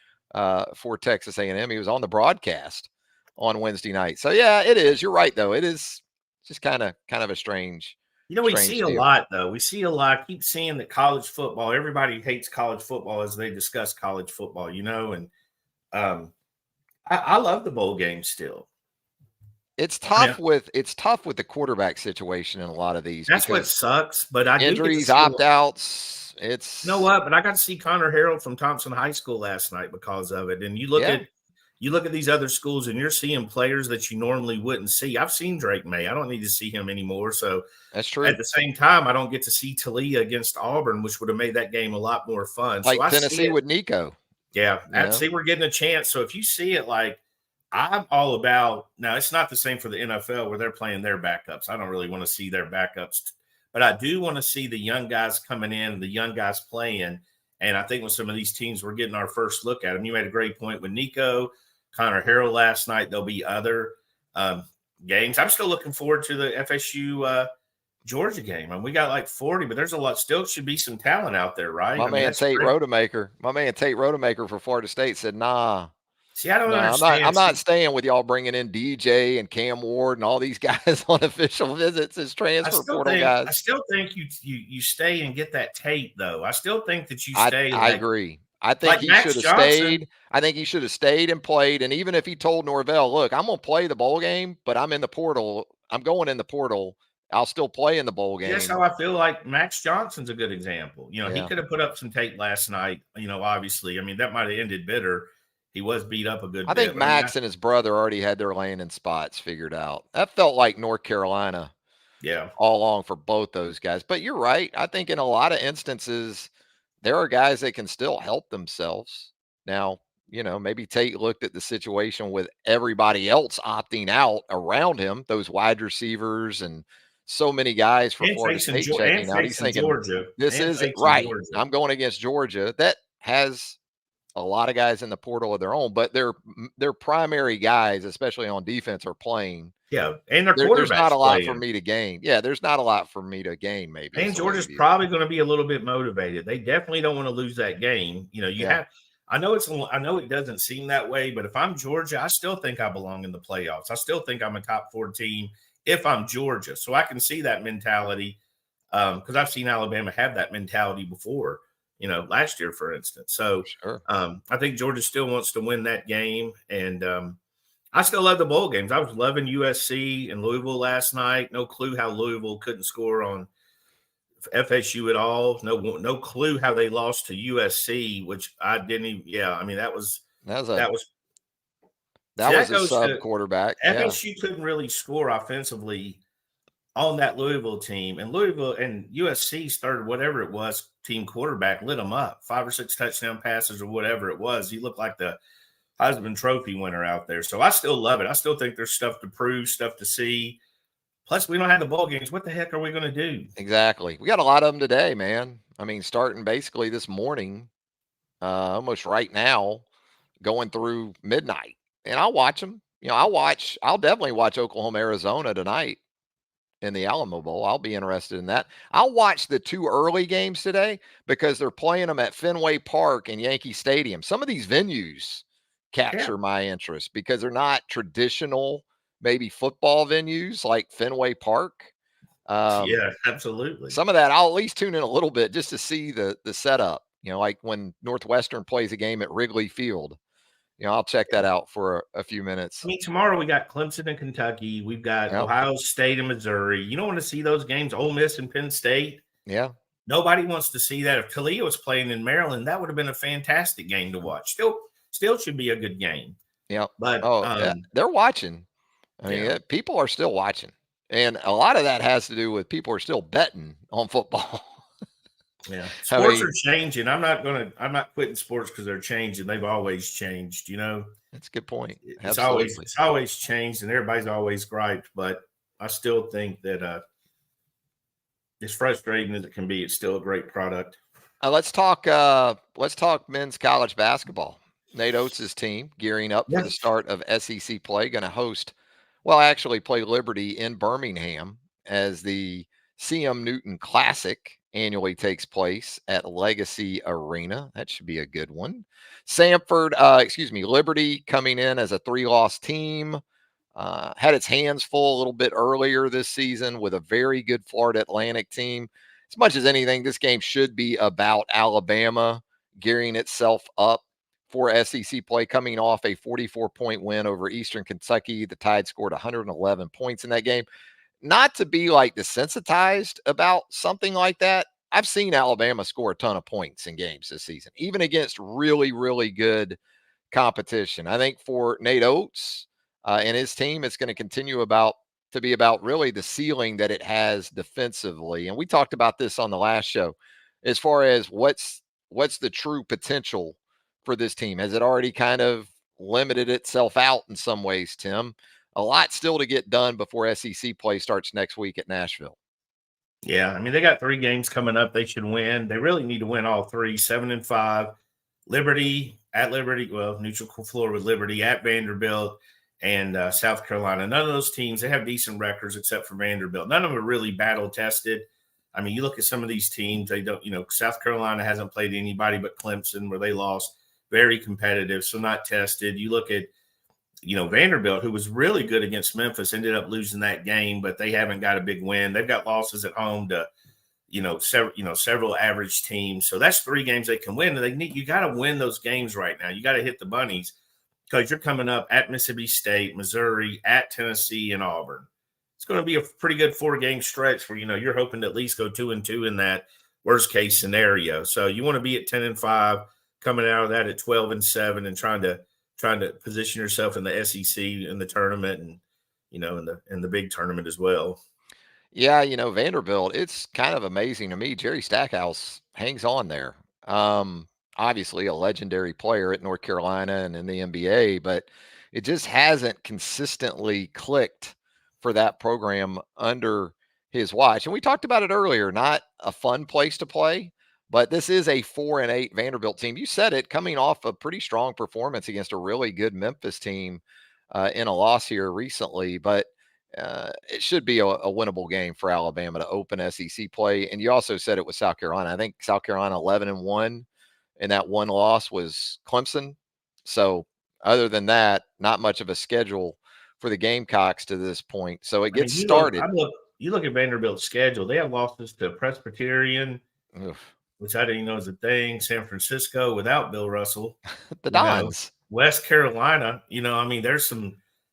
for Texas A&M. He was on the broadcast on Wednesday night. So yeah, it is. You're right, though. It is just kind of a strange. We see a lot, though. We see a lot. Keep seeing that college football. Everybody hates college football as they discuss college football. And I love the bowl game still. It's tough with the quarterback situation in a lot of these. That's what sucks. But I do get to injuries, see opt-outs. It's you know what? But I got to see Connor Harrell from Thompson High School last night because of it. And you look at these other schools, and you're seeing players that you normally wouldn't see. I've seen Drake May. I don't need to see him anymore. So that's true. At the same time, I don't get to see Talia against Auburn, which would have made that game a lot more fun. Like so I Tennessee with Nico. Yeah, I'd see we're getting a chance. So if you see it, like I'm all about now, it's not the same for the NFL where they're playing their backups. I don't really want to see their backups, but I do want to see the young guys coming in and the young guys playing. And I think with some of these teams, we're getting our first look at them. You made a great point with Nico, Connor Harrell last night. There'll be other games. I'm still looking forward to the FSU Georgia game. And we got like 40, but there's a lot. Still should be some talent out there, right? My man Tate Rodemaker for Florida State said, "Nah." See, I don't understand. I'm not staying with y'all bringing in DJ and Cam Ward and all these guys on official visits as transfer portal guys. I still think you stay and get that tape, though. I still think that you stay. I agree. I think he should have stayed. I think he should have stayed and played. And even if he told Norvell, look, I'm going to play the bowl game, but I'm in the portal. I'm going in the portal. I'll still play in the bowl game. That's how I feel like Max Johnson's a good example. You know, he could have put up some tape last night, you know, obviously. I mean, that might have ended bitter. He was beat up a good bit. I think Max and his brother already had their landing spots figured out. That felt like North Carolina all along for both those guys. But you're right. I think in a lot of instances, there are guys that can still help themselves. Now, you know, maybe Tate looked at the situation with everybody else opting out around him, those wide receivers and so many guys for Florida State checking out. He's thinking, this isn't right. I'm going against Georgia. That has a lot of guys in the portal of their own, but their primary guys, especially on defense, are playing. Yeah, and their quarterbacks. There's not a lot for me to gain. Yeah, there's not a lot for me to gain. Maybe. And Georgia's probably going to be a little bit motivated. They definitely don't want to lose that game. You know, you have. I know it doesn't seem that way, but if I'm Georgia, I still think I belong in the playoffs. I still think I'm a top 4 team if I'm Georgia. So I can see that mentality because I've seen Alabama have that mentality before. You know, last year, for instance. So I think Georgia still wants to win that game. And I still love the bowl games. I was loving USC and Louisville last night. No clue how Louisville couldn't score on FSU at all. No clue how they lost to USC, which I didn't even. Yeah, I mean that was a sub quarterback. FSU couldn't really score offensively on that Louisville team, and Louisville and USC's third, whatever it was, team quarterback lit them up, 5 or 6 touchdown passes or whatever it was. He looked like the Heisman Trophy winner out there. So I still love it. I still think there's stuff to prove, stuff to see. Plus, we don't have the ball games. What the heck are we going to do? Exactly. We got a lot of them today, man. I mean, starting basically this morning, almost right now, going through midnight. And I'll watch them. You know, I'll definitely watch Oklahoma, Arizona tonight in the Alamo Bowl. I'll be interested in that. I'll watch the 2 early games today because they're playing them at Fenway Park and Yankee Stadium. Some of these venues capture my interest because they're not traditional, maybe football venues like Fenway Park. Yeah, absolutely. Some of that I'll at least tune in a little bit just to see the setup. You know, like when Northwestern plays a game at Wrigley Field. You know, I'll check that out for a few minutes. I mean, tomorrow we got Clemson and Kentucky. We've got Ohio State and Missouri. You don't want to see those games, Ole Miss and Penn State. Yeah. Nobody wants to see that. If Talia was playing in Maryland, that would have been a fantastic game to watch. Still should be a good game. Yeah. But they're watching. I mean, people are still watching. And a lot of that has to do with people are still betting on football. Yeah, sports are changing. I'm not quitting sports because they're changing. They've always changed, you know. That's a good point. It's always changed, and everybody's always griped. But I still think that as frustrating as it can be, it's still a great product. Let's talk men's college basketball. Nate Oates' team gearing up for the start of SEC play, going to host. Well, actually, play Liberty in Birmingham as the CM Newton Classic annually takes place at Legacy Arena. That should be a good one. Liberty coming in as a 3-loss team. Had its hands full a little bit earlier this season with a very good Florida Atlantic team. As much as anything, this game should be about Alabama gearing itself up for SEC play, coming off a 44-point win over Eastern Kentucky. The Tide scored 111 points in that game. Not to be like desensitized about something like that. I've seen Alabama score a ton of points in games this season, even against really, really good competition. I think for Nate Oates and his team, it's going to continue to be about really the ceiling that it has defensively. And we talked about this on the last show, as far as what's the true potential for this team. Has it already kind of limited itself out in some ways, Tim? A lot still to get done before SEC play starts next week at Nashville. Yeah, I mean, they got 3 games coming up they should win. They really need to win all 3, 7-5. Liberty, well, neutral floor with Liberty, at Vanderbilt, and South Carolina. None of those teams, they have decent records except for Vanderbilt. None of them are really battle-tested. I mean, you look at some of these teams, they don't, South Carolina hasn't played anybody but Clemson where they lost. Very competitive, so not tested. You look at Vanderbilt, who was really good against Memphis, ended up losing that game, but they haven't got a big win. They've got losses at home to, several average teams. So that's 3 games they can win. And you got to win those games right now. You got to hit the bunnies because you're coming up at Mississippi State, Missouri, at Tennessee, and Auburn. It's going to be a pretty good 4-game stretch where, you're hoping to at least go 2-2 in that worst case scenario. So you want to be at 10-5, coming out of that at 12-7, and trying to position yourself in the SEC in the tournament and, in the big tournament as well. Yeah, Vanderbilt, it's kind of amazing to me. Jerry Stackhouse hangs on there. Obviously a legendary player at North Carolina and in the NBA, but it just hasn't consistently clicked for that program under his watch. And we talked about it earlier, not a fun place to play, but this is a 4-8 Vanderbilt team. You said it, coming off a pretty strong performance against a really good Memphis team in a loss here recently. But it should be a winnable game for Alabama to open SEC play. And you also said it was South Carolina. I think South Carolina 11-1, and that one loss was Clemson. So other than that, not much of a schedule for the Gamecocks to this point. So it gets started. You look at Vanderbilt's schedule. They have losses to Presbyterian, which I didn't even know was a thing. San Francisco without Bill Russell. The Dons. West Carolina. There's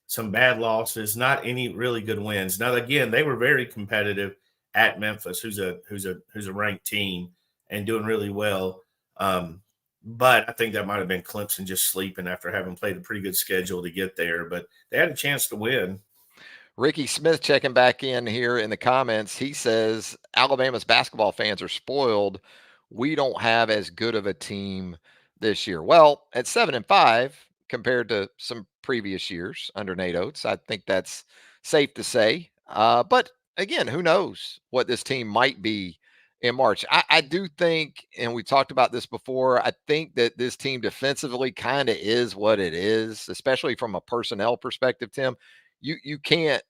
some bad losses, not any really good wins. Now, again, they were very competitive at Memphis, who's a ranked team and doing really well. But I think that might have been Clemson just sleeping after having played a pretty good schedule to get there. But they had a chance to win. Ricky Smith checking back in here in the comments. He says Alabama's basketball fans are spoiled. We don't have as good of a team this year. Well, at 7-5 compared to some previous years under Nate Oates, I think that's safe to say. But again, who knows what this team might be in March. I do think, and we talked about this before, I think that this team defensively kind of is what it is, especially from a personnel perspective, Tim. You can't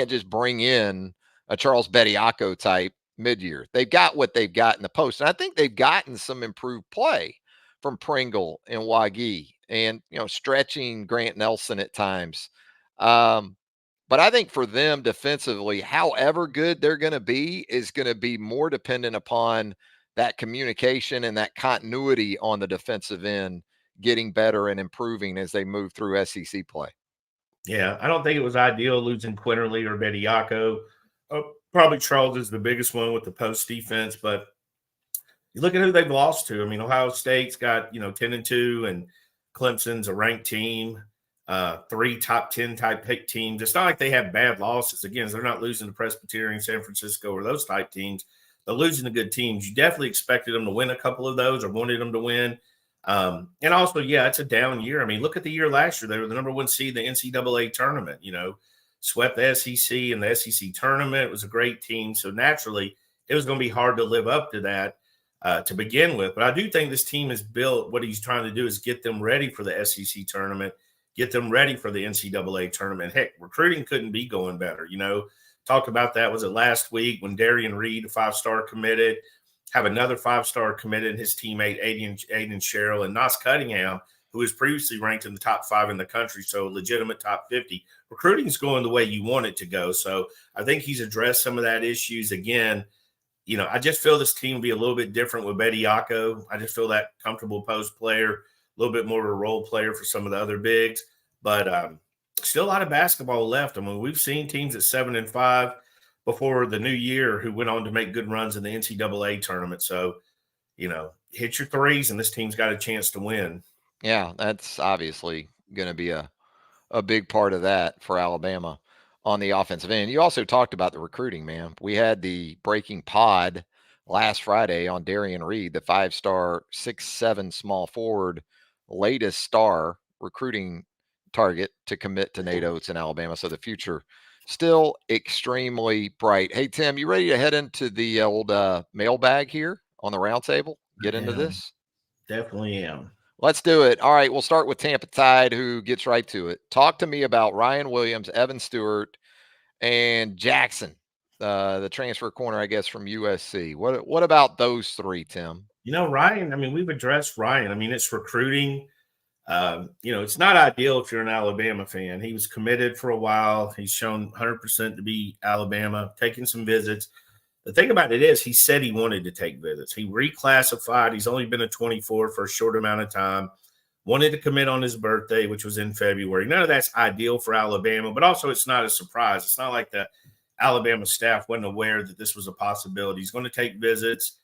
just bring in a Charles Bediako type mid-year. They've got what they've got in the post. And I think they've gotten some improved play from Pringle and Wagee and, stretching Grant Nelson at times. But I think for them defensively, however good they're going to be is going to be more dependent upon that communication and that continuity on the defensive end getting better and improving as they move through SEC play. Yeah, I don't think it was ideal losing Quinterly or Bediako. Probably Charles is the biggest one with the post defense, but you look at who they've lost to. Ohio State's got, 10-2, and Clemson's a ranked team, 3 top 10 type pick teams. It's not like they have bad losses. Again, they're not losing to Presbyterian, San Francisco, or those type teams. They're losing to good teams. You definitely expected them to win a couple of those or wanted them to win. And also, yeah, it's a down year. Look at the year last year. They were the number 1 seed in the NCAA tournament, swept the SEC in the SEC tournament. It was a great team. So naturally, it was going to be hard to live up to that to begin with. But I do think this team is built. What he's trying to do is get them ready for the SEC tournament, get them ready for the NCAA tournament. Heck, recruiting couldn't be going better. Talked about that. Was it last week when Darian Reed, a 5-star committed, have another 5-star committed, his teammate Aiden Sherrill, and Nas Cunningham, who was previously ranked in the top 5 in the country, so legitimate top 50. Recruiting is going the way you want it to go. So I think he's addressed some of that issues. Again, I just feel this team will be a little bit different with Bediako. I just feel that comfortable post player. little bit more of a role player for some of the other bigs. But still a lot of basketball left. I mean, we've seen teams at 7-5 before the new year who went on to make good runs in the NCAA tournament. So, hit your threes, and this team's got a chance to win. Yeah, that's obviously going to be a big part of that for Alabama on the offensive end. You also talked about the recruiting, man. We had the breaking pod last Friday on Darian Reed, the 5-star, 6'7" small forward, latest star recruiting target to commit to Nate Oates in Alabama. So the future still extremely bright. Hey, Tim, you ready to head into the old mailbag here on the roundtable? Get into this? Definitely am. Let's do it. All right, we'll start with Tampa Tide, who gets right to it. Talk to me about Ryan Williams, Evan Stewart, and Jackson, the transfer corner, I guess, from USC. What about those three, Tim? Ryan, I mean, we've addressed Ryan. I mean, it's recruiting. It's not ideal if you're an Alabama fan. He was committed for a while. He's shown 100% to be Alabama, taking some visits. The thing about it is he said he wanted to take visits. He reclassified. He's only been a 24 for a short amount of time. Wanted to commit on his birthday, which was in February. None of that's ideal for Alabama, but also it's not a surprise. It's not like the Alabama staff wasn't aware that this was a possibility. He's going to take visits.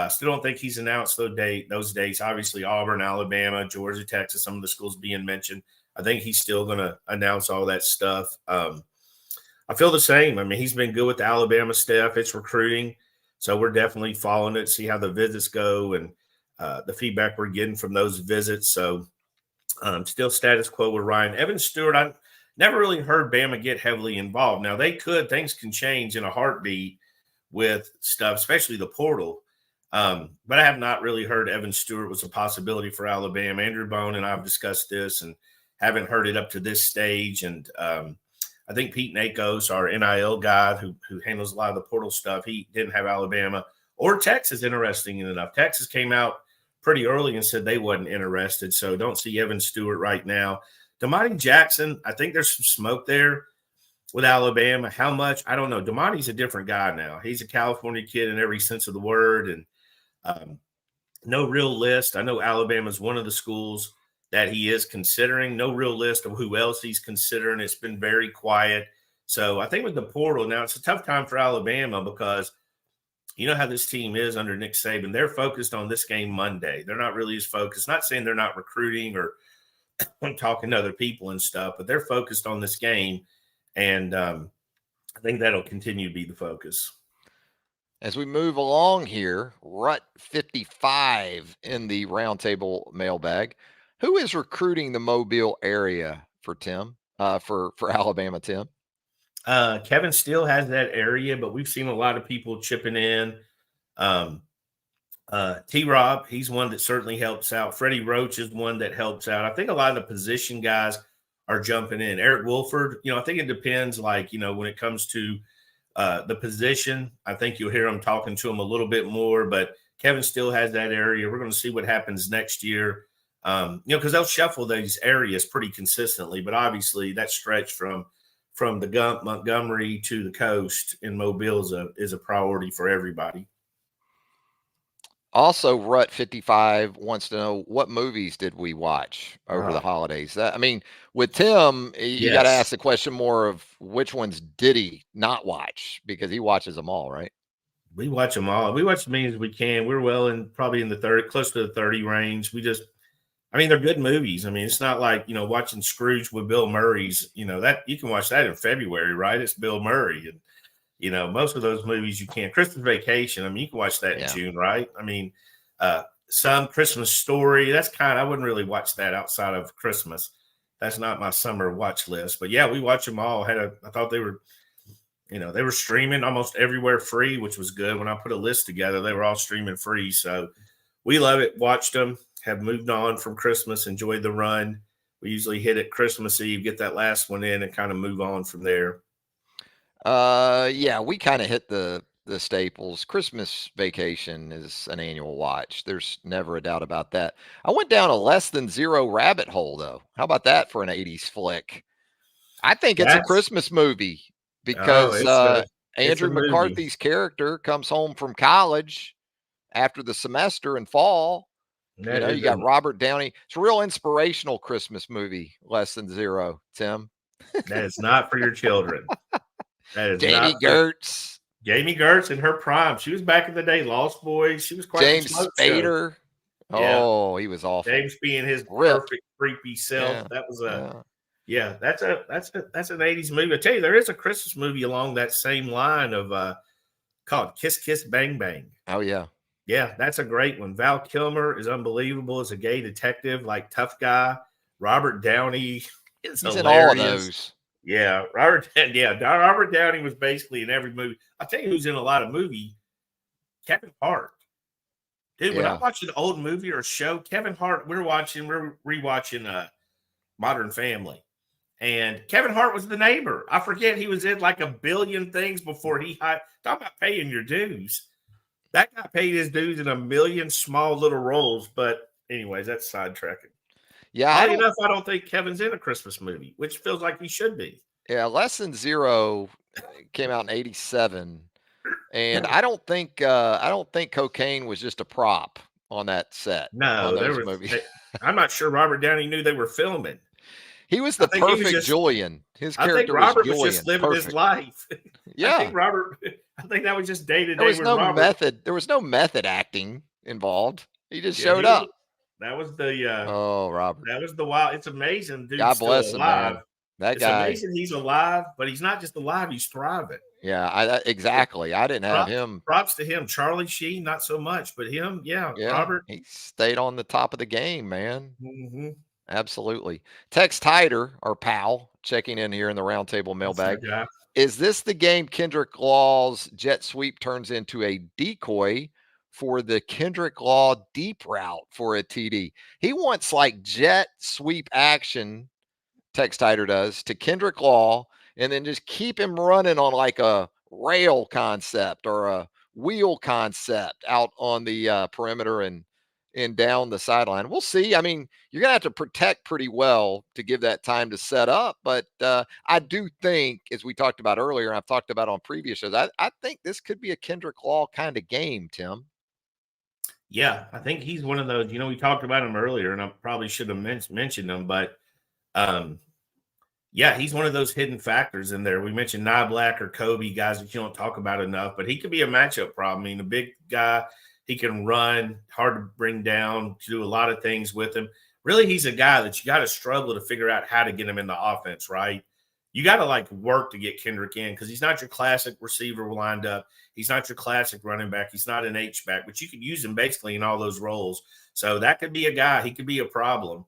Still don't think he's announced those dates. Obviously, Auburn, Alabama, Georgia, Texas, some of the schools being mentioned. I think he's still going to announce all that stuff. I feel the same. I mean, he's been good with the Alabama staff. It's recruiting. So we're definitely following it, see how the visits go and the feedback we're getting from those visits. So still status quo with Ryan. Evan Stewart, I never really heard Bama get heavily involved. Now, things can change in a heartbeat with stuff, especially the portal. But I have not really heard Evan Stewart was a possibility for Alabama. Andrew Bone and I have discussed this and haven't heard it up to this stage. And I think Pete Nakos, our NIL guy who handles a lot of the portal stuff, he didn't have Alabama or Texas interesting enough. Texas came out pretty early and said they wasn't interested. So don't see Evan Stewart right now. Damani Jackson, I think there's some smoke there with Alabama. How much? I don't know. Damani's a different guy now. He's a California kid in every sense of the word. And no real list. I know Alabama's one of the schools that he is considering. No real list of who else he's considering. It's been very quiet. So I think with the portal now, it's a tough time for Alabama because you know how this team is under Nick Saban. They're focused on this game Monday. They're not really as focused. Not saying they're not recruiting or talking to other people and stuff, but they're focused on this game. And I think that'll continue to be the focus. As we move along here, Rut 55 in the roundtable mailbag. Who is recruiting the Mobile area for Tim, for Alabama, Tim? Kevin Steele has that area, but we've seen a lot of people chipping in. T-Rob, he's one that certainly helps out. Freddie Roach is one that helps out. I think a lot of the position guys are jumping in. Eric Wolford, I think it depends, when it comes to the position, I think you'll hear him talking to him a little bit more, but Kevin still has that area. We're going to see what happens next year. Because they'll shuffle these areas pretty consistently, but obviously that stretch from the Montgomery to the coast in Mobile is a priority for everybody. Also, Rut 55 wants to know, what movies did we watch over the holidays? With Tim, you got to ask the question more of which ones did he not watch, because he watches them all, right? We watch them all. We watch as many as we can. We're probably in the 30, close to the 30 range. They're good movies. It's not like, watching Scrooge with Bill Murray's, that you can watch that in February, right? It's Bill Murray. And, most of those movies you can. Christmas Vacation, you can watch that in June, right? Some Christmas Story, I wouldn't really watch that outside of Christmas. That's not my summer watch list. But yeah, we watch them all. I thought they were, they were streaming almost everywhere free, which was good. When I put a list together, they were all streaming free. So we love it. Watched them. Have moved on from Christmas, enjoyed the run. We usually hit it Christmas Eve, get that last one in, and kind of move on from there. We kind of hit the staples. Christmas Vacation is an annual watch. There's never a doubt about that. I went down a Less Than Zero rabbit hole, though. How about that for an 80s flick? I think it's a Christmas movie because Andrew McCarthy's character comes home from college after the semester in fall. You got Robert Downey. It's a real inspirational Christmas movie, Less Than Zero, Tim. That is not for your children. That is Jamie Gertz. Jamie Gertz in her prime. She was back in the day, Lost Boys. She was quite James the smoke Spader. Show. Oh, he was awful. James being his perfect creepy self. Yeah. That was that's an 80s movie. I tell you, there is a Christmas movie along that same line of called Kiss Kiss Bang Bang. Oh yeah. Yeah, that's a great one. Val Kilmer is unbelievable as a gay detective, like tough guy. Robert Downey is hilarious. In all of those. Yeah, Robert Downey was basically in every movie. I'll tell you who's in a lot of movies. Kevin Hart. Dude, when I'm watching an old movie or a show, Kevin Hart, we're rewatching Modern Family. And Kevin Hart was the neighbor. I forget he was in like a billion things before talk about paying your dues. That guy paid his dues in a million small little roles. But anyways, that's sidetracking. Yeah. Oddly enough, I don't think Kevin's in a Christmas movie, which feels like he should be. Yeah, Less Than Zero came out in 87. And I don't think cocaine was just a prop on that set. No, movies. I'm not sure Robert Downey knew they were filming. He was the perfect Julian. His character I think Robert was just living his life. Yeah. I think that was just day to day. There was no method. There was no method acting involved. He just showed up. That was the Robert. That was the wild. It's amazing, dude. God bless him, man. It's amazing he's alive, but he's not just alive, he's thriving. Yeah, exactly. I didn't have him. Props to him. Charlie Sheen, not so much, but him, Robert. He stayed on the top of the game, man. Mm-hmm. Absolutely. Tex Hyder, our pal, checking in here in the roundtable mailbag. Is this the game Kendrick Law's jet sweep turns into a decoy for the Kendrick Law deep route for a TD? He wants like jet sweep action, Tex Hyder does, to Kendrick Law, and then just keep him running on like a rail concept or a wheel concept out on the perimeter and down the sideline. We'll see. I mean, you're going to have to protect pretty well to give that time to set up. But I do think, as we talked about earlier, and I've talked about on previous shows, I think this could be a Kendrick Law kind of game, Tim. Yeah, I think he's one of those, we talked about him earlier, and I probably should have mentioned him, but he's one of those hidden factors in there. We mentioned Nye Black or Kobe, guys that you don't talk about enough, but he could be a matchup problem. I mean, a big guy, he can run, hard to bring down, to do a lot of things with him. Really, he's a guy that you got to struggle to figure out how to get him in the offense, right? You got to work to get Kendrick in because he's not your classic receiver lined up. He's not your classic running back. He's not an H-back, but you could use him basically in all those roles. So that could be a guy. He could be a problem.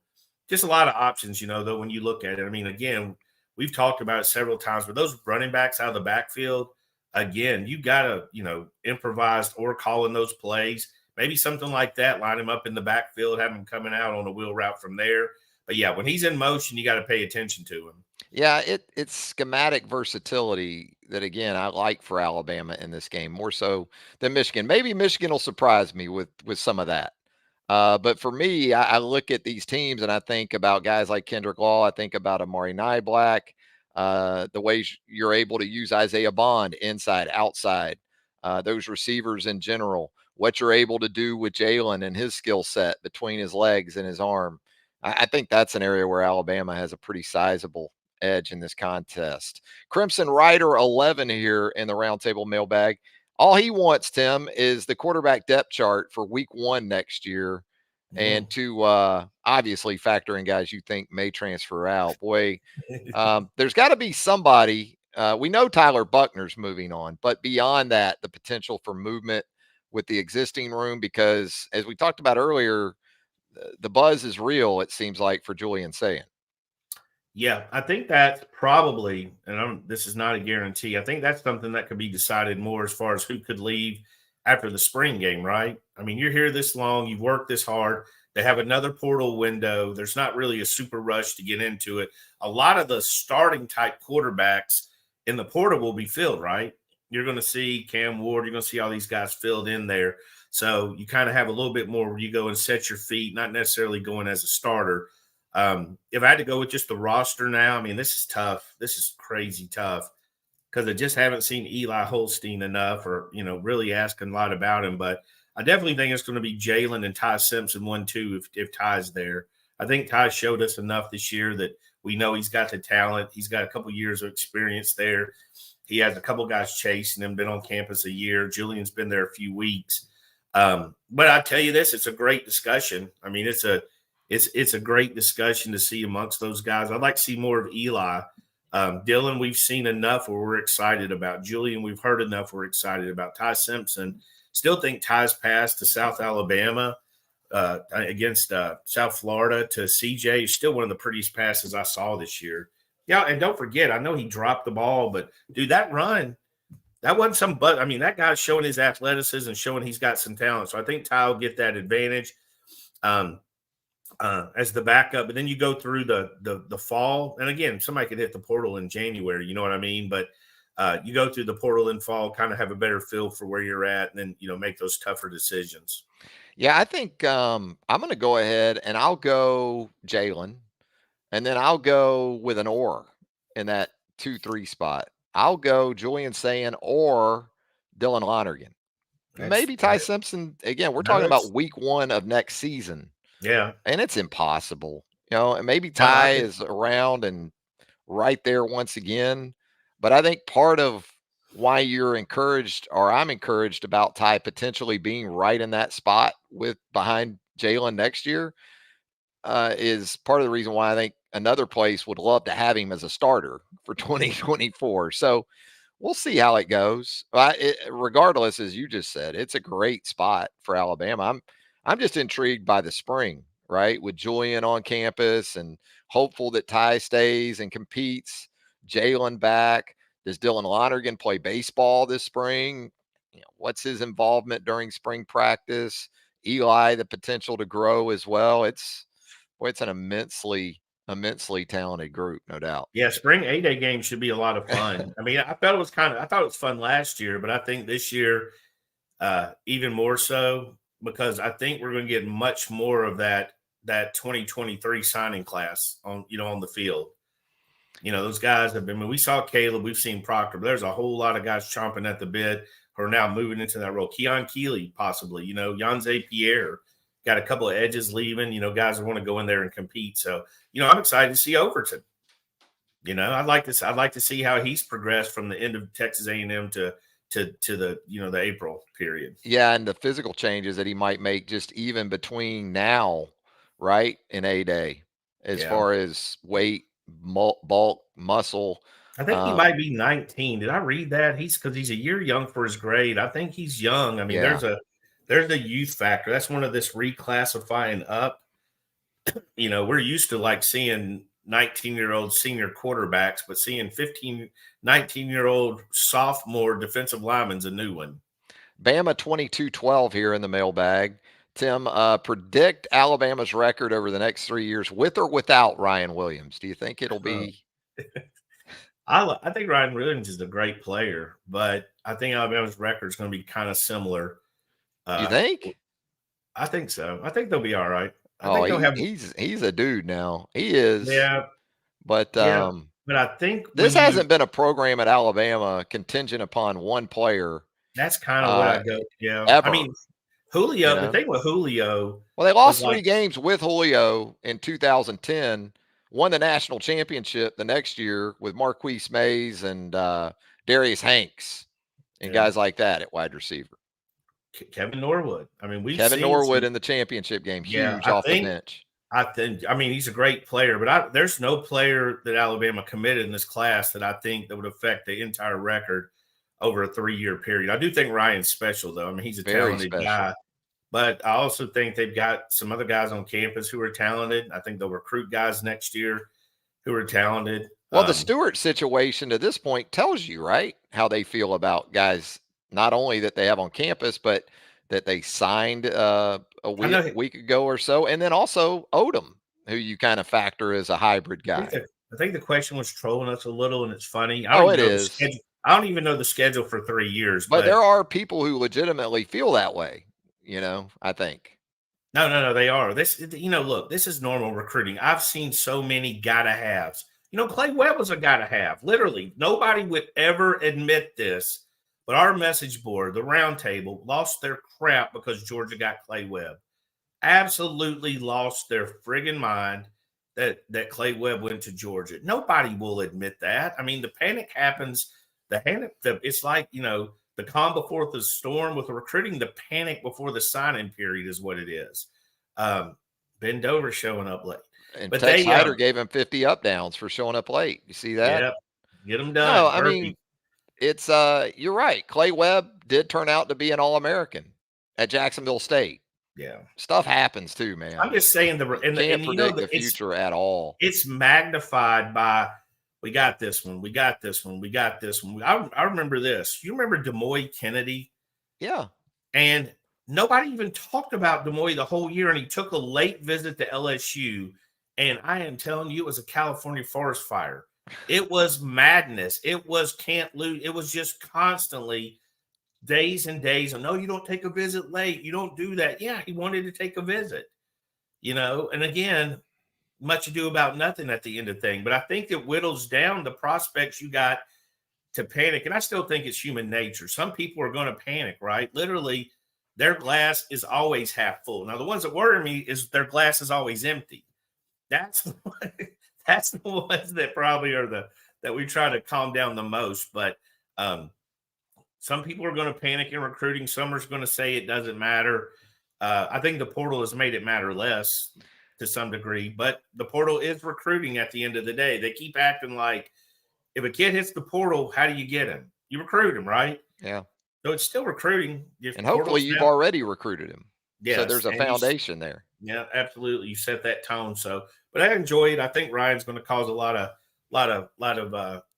Just a lot of options, though, when you look at it. I mean, again, we've talked about it several times, but those running backs out of the backfield, again, you got to, improvise or call in those plays. Maybe something like that, line him up in the backfield, have him coming out on a wheel route from there. But, when he's in motion, you got to pay attention to him. Yeah, it's schematic versatility that, again, I like for Alabama in this game, more so than Michigan. Maybe Michigan will surprise me with some of that. But for me, I look at these teams and I think about guys like Kendrick Law. I think about Amari Niblack, the way you're able to use Isaiah Bond inside, outside, those receivers in general, what you're able to do with Jalen and his skill set between his legs and his arm. I think that's an area where Alabama has a pretty sizable edge in this contest. Crimson Rider 11 here in the roundtable mailbag. All he wants, Tim, is the quarterback depth chart for week 1 next year and to obviously factor in guys you think may transfer out. Boy, there's got to be somebody. We know Tyler Buckner's moving on, but beyond that, the potential for movement with the existing room, because as we talked about earlier, the buzz is real, it seems like, for Julian Sayin. Yeah, I think that's probably, and this is not a guarantee, I think that's something that could be decided more as far as who could leave after the spring game, right? I mean, you're here this long, you've worked this hard, they have another portal window, there's not really a super rush to get into it. A lot of the starting type quarterbacks in the portal will be filled, right? You're going to see Cam Ward, you're going to see all these guys filled in there. So you kind of have a little bit more where you go and set your feet, not necessarily going as a starter. If I had to go with just the roster now, I mean, this is tough. This is crazy tough because I just haven't seen Eli Holstein enough or, really asking a lot about him. But I definitely think it's going to be Jalen and Ty Simpson 1-2 if Ty's there. I think Ty showed us enough this year that we know he's got the talent. He's got a couple years of experience there. He has a couple guys chasing him, been on campus a year. Julian's been there a few weeks. But I tell you this, it's a great discussion. I mean, it's a great discussion to see amongst those guys. I'd like to see more of Eli. Dylan, we've seen enough where we're excited about. Julian, we've heard enough we're excited about. Ty Simpson, still think Ty's pass to South Alabama against South Florida to CJ is still one of the prettiest passes I saw this year. Yeah, and don't forget, I know he dropped the ball, but, dude, that run, that wasn't some – I mean, that guy's showing his athleticism and showing he's got some talent. So I think Ty will get that advantage as the backup. But then you go through the fall. And, again, somebody could hit the portal in January, you know what I mean? But you go through the portal in fall, kind of have a better feel for where you're at, and then, make those tougher decisions. Yeah, I think I'm going to go ahead and I'll go Jalen, and then I'll go with an or in that 2-3 spot. I'll go Julian Sayin or Dylan Lonergan. Maybe Ty Simpson. Again, we're talking about week 1 of next season. Yeah. And it's impossible. And maybe Ty is around and right there once again. But I think part of why you're encouraged, or I'm encouraged about Ty potentially being right in that spot behind Jalen next year, is part of the reason why I think another place would love to have him as a starter for 2024. So we'll see how it goes. Regardless, as you just said, it's a great spot for Alabama. I'm just intrigued by the spring, right? With Julian on campus and hopeful that Ty stays and competes. Jalen back. Does Dylan Lonergan play baseball this spring? What's his involvement during spring practice? Eli, the potential to grow as well. It's an immensely talented group, no doubt. Yeah, spring A-Day game should be a lot of fun. I mean, I thought it was fun last year, but I think this year even more so, because I think we're going to get much more of that 2023 signing class on the field. Those guys have been, we saw Caleb, we've seen Proctor, but there's a whole lot of guys chomping at the bit who are now moving into that role. Keon Keeley, possibly, Yanze Pierre, got a couple of edges leaving, guys that want to go in there and compete. So, I'm excited to see Overton. I'd like to see how he's progressed from the end of Texas A&M to the, the April period. Yeah. And the physical changes that he might make just even between now, right, and A-Day, as far as weight, bulk, muscle. I think he might be 19. Did I read that? Because he's a year young for his grade. I think he's young. I mean, there's a youth factor. That's one of this reclassifying up. We're used to like seeing 19-year-old senior quarterbacks, but seeing 19-year-old sophomore defensive lineman's a new one. Bama 22-12 here in the mailbag. Tim, predict Alabama's record over the next 3 years with or without Ryan Williams. Do you think it'll be? I think Ryan Williams is a great player, but I think Alabama's record is going to be kind of similar. You think? I think so. I think they'll be all right. He's a dude now. He is. Yeah. But but I think this hasn't been a program at Alabama contingent upon one player. That's kind of what I go. Yeah. Ever. I mean, Julio, the thing with Julio. Well, they lost 3 games with Julio in 2010, won the national championship the next year with Marquise Mays and Darius Hanks and guys like that at wide receiver. Kevin Norwood. I mean, Kevin Norwood in the championship game, huge off the bench. I mean, he's a great player, but there's no player that Alabama committed in this class that I think that would affect the entire record over a 3-year period. I do think Ryan's special, though. I mean, he's a talented guy. But I also think they've got some other guys on campus who are talented. I think they'll recruit guys next year who are talented. Well, the Stewart situation to this point tells you, right, how they feel about guys, not only that they have on campus, but that they signed a week ago or so. And then also Odom, who you kind of factor as a hybrid guy. I think the question was trolling us a little, and it's funny. I don't even know the schedule for 3 years. But there are people who legitimately feel that way, I think. No, they are. Look, this is normal recruiting. I've seen so many gotta haves. Clay Webb was a gotta have. Literally, nobody would ever admit this. but our message board, the round table, lost their crap because Georgia got Clay Webb. Absolutely lost their friggin' mind that Clay Webb went to Georgia. Nobody will admit that. I mean, the panic happens. It's like, the calm before the storm with the recruiting. The panic before the sign-in period is what it is. Ben Dover showing up late. And Tex Hyder gave him 50 up downs for showing up late. You see that? Yep. Get them done. No, I mean, it's you're right. Clay Webb did turn out to be an All-American at Jacksonville State. Yeah. Stuff happens too, man. I'm just saying can't predict the future at all. It's magnified by we got this one, we got this one, we got this one. I remember this. You remember Demoy Kennedy? Yeah. And nobody even talked about Demoy the whole year, and he took a late visit to LSU. And I am telling you, it was a California forest fire. It was madness. It was can't lose. It was just constantly days and days. And no, you don't take a visit late. You don't do that. Yeah, he wanted to take a visit, And again, much ado about nothing at the end of the thing. But I think it whittles down the prospects you got to panic. And I still think it's human nature. Some people are going to panic, right? Literally, their glass is always half full. Now, the ones that worry me is their glass is always empty. That's the ones that probably are that we try to calm down the most. But some people are going to panic in recruiting. Some are going to say it doesn't matter. I think the portal has made it matter less to some degree, but the portal is recruiting at the end of the day. They keep acting like if a kid hits the portal, how do you get him? You recruit him, right? Yeah. So it's still recruiting. And hopefully you've already recruited him. Yes. So there's a foundation there. Yeah, absolutely. You set that tone. So, but I enjoy it. I think Ryan's going to cause a lot of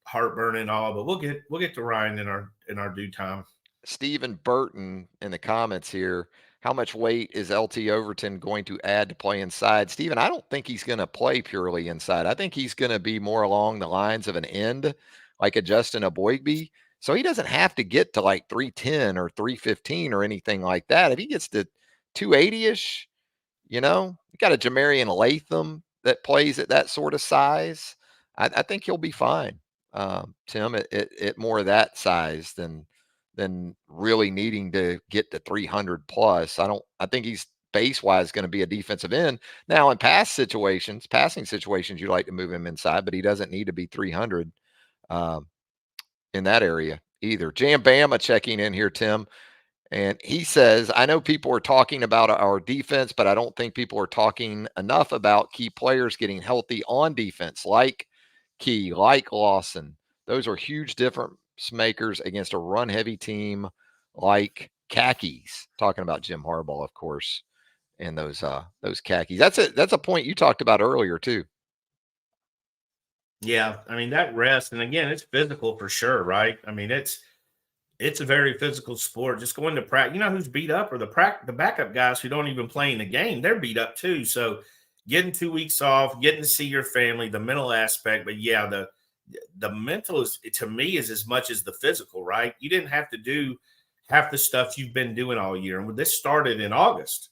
heartburn and all, but we'll get to Ryan in our due time. Stephen Burton in the comments here. How much weight is LT Overton going to add to play inside? Stephen, I don't think he's going to play purely inside. I think he's going to be more along the lines of an end, like a Justin Aboigbe. So he doesn't have to get to like 310 or 315 or anything like that. If he gets to 280-ish, you got a Jamarian Latham that plays at that sort of size. I think he'll be fine, Tim, at more of that size than really needing to get to 300 plus. I think he's base-wise going to be a defensive end. Now, in passing situations, you like to move him inside, but he doesn't need to be 300 in that area either. Jam Bama checking in here, Tim. And he says, I know people are talking about our defense, but I don't think people are talking enough about key players getting healthy on defense, like Key, like Lawson. Those are huge difference makers against a run-heavy team like Khakis. Talking about Jim Harbaugh, of course, and those Khakis. That's a point you talked about earlier, too. Yeah, I mean, that rest, and again, it's physical for sure, right? I mean, it's a very physical sport. Just going to practice, who's beat up are the backup guys who don't even play in the game. They're beat up too. So getting 2 weeks off, getting to see your family, the mental aspect. But yeah, the mental is, to me, is as much as the physical, right? You didn't have to do half the stuff you've been doing all year. And this started in August.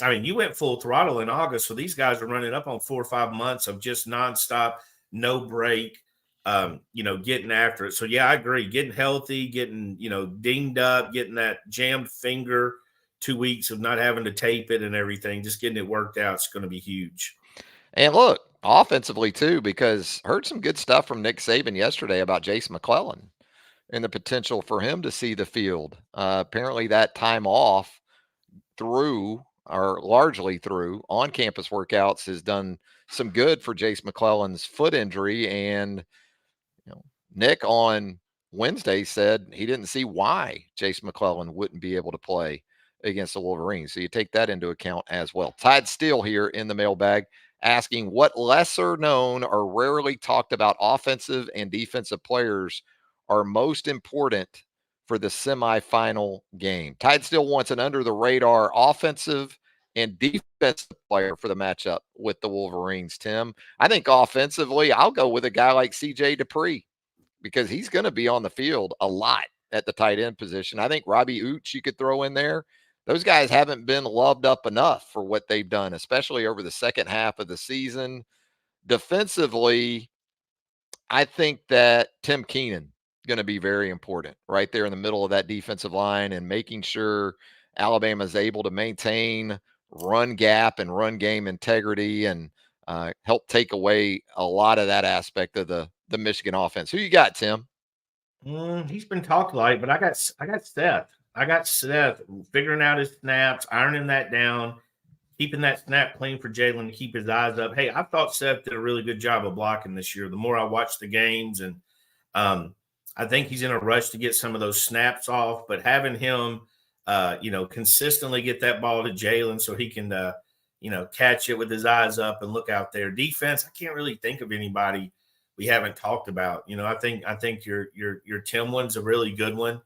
I mean, you went full throttle in August. So these guys are running up on 4 or 5 months of just nonstop, no break. Getting after it. So yeah, I agree. Getting healthy, getting, dinged up, getting that jammed finger, 2 weeks of not having to tape it and everything, just getting it worked out. It's going to be huge. And look, offensively too, because heard some good stuff from Nick Saban yesterday about Jace McClellan and the potential for him to see the field. Apparently that time off largely through on-campus workouts has done some good for Jace McClellan's foot injury. And Nick on Wednesday said he didn't see why Jace McClellan wouldn't be able to play against the Wolverines. So you take that into account as well. Tide Steele here in the mailbag asking what lesser known or rarely talked about offensive and defensive players are most important for the semifinal game. Tide Steele wants an under the radar offensive and defensive player for the matchup with the Wolverines, Tim. I think offensively, I'll go with a guy like CJ Dupree, because he's going to be on the field a lot at the tight end position. I think Robbie Ooch you could throw in there. Those guys haven't been loved up enough for what they've done, especially over the second half of the season. Defensively, I think that Tim Keenan going to be very important right there in the middle of that defensive line, and making sure Alabama is able to maintain run gap and run game integrity, and help take away a lot of that aspect of the Michigan offense. Who you got, Tim? He's been talked like, but I got Seth. I got Seth figuring out his snaps, ironing that down, keeping that snap clean for Jalen to keep his eyes up. Hey, I thought Seth did a really good job of blocking this year. The more I watch the games, and I think he's in a rush to get some of those snaps off, but having him, consistently get that ball to Jalen so he can, catch it with his eyes up and look out there. Defense, I can't really think of anybody we haven't talked about. I think your Tim one's a really good one.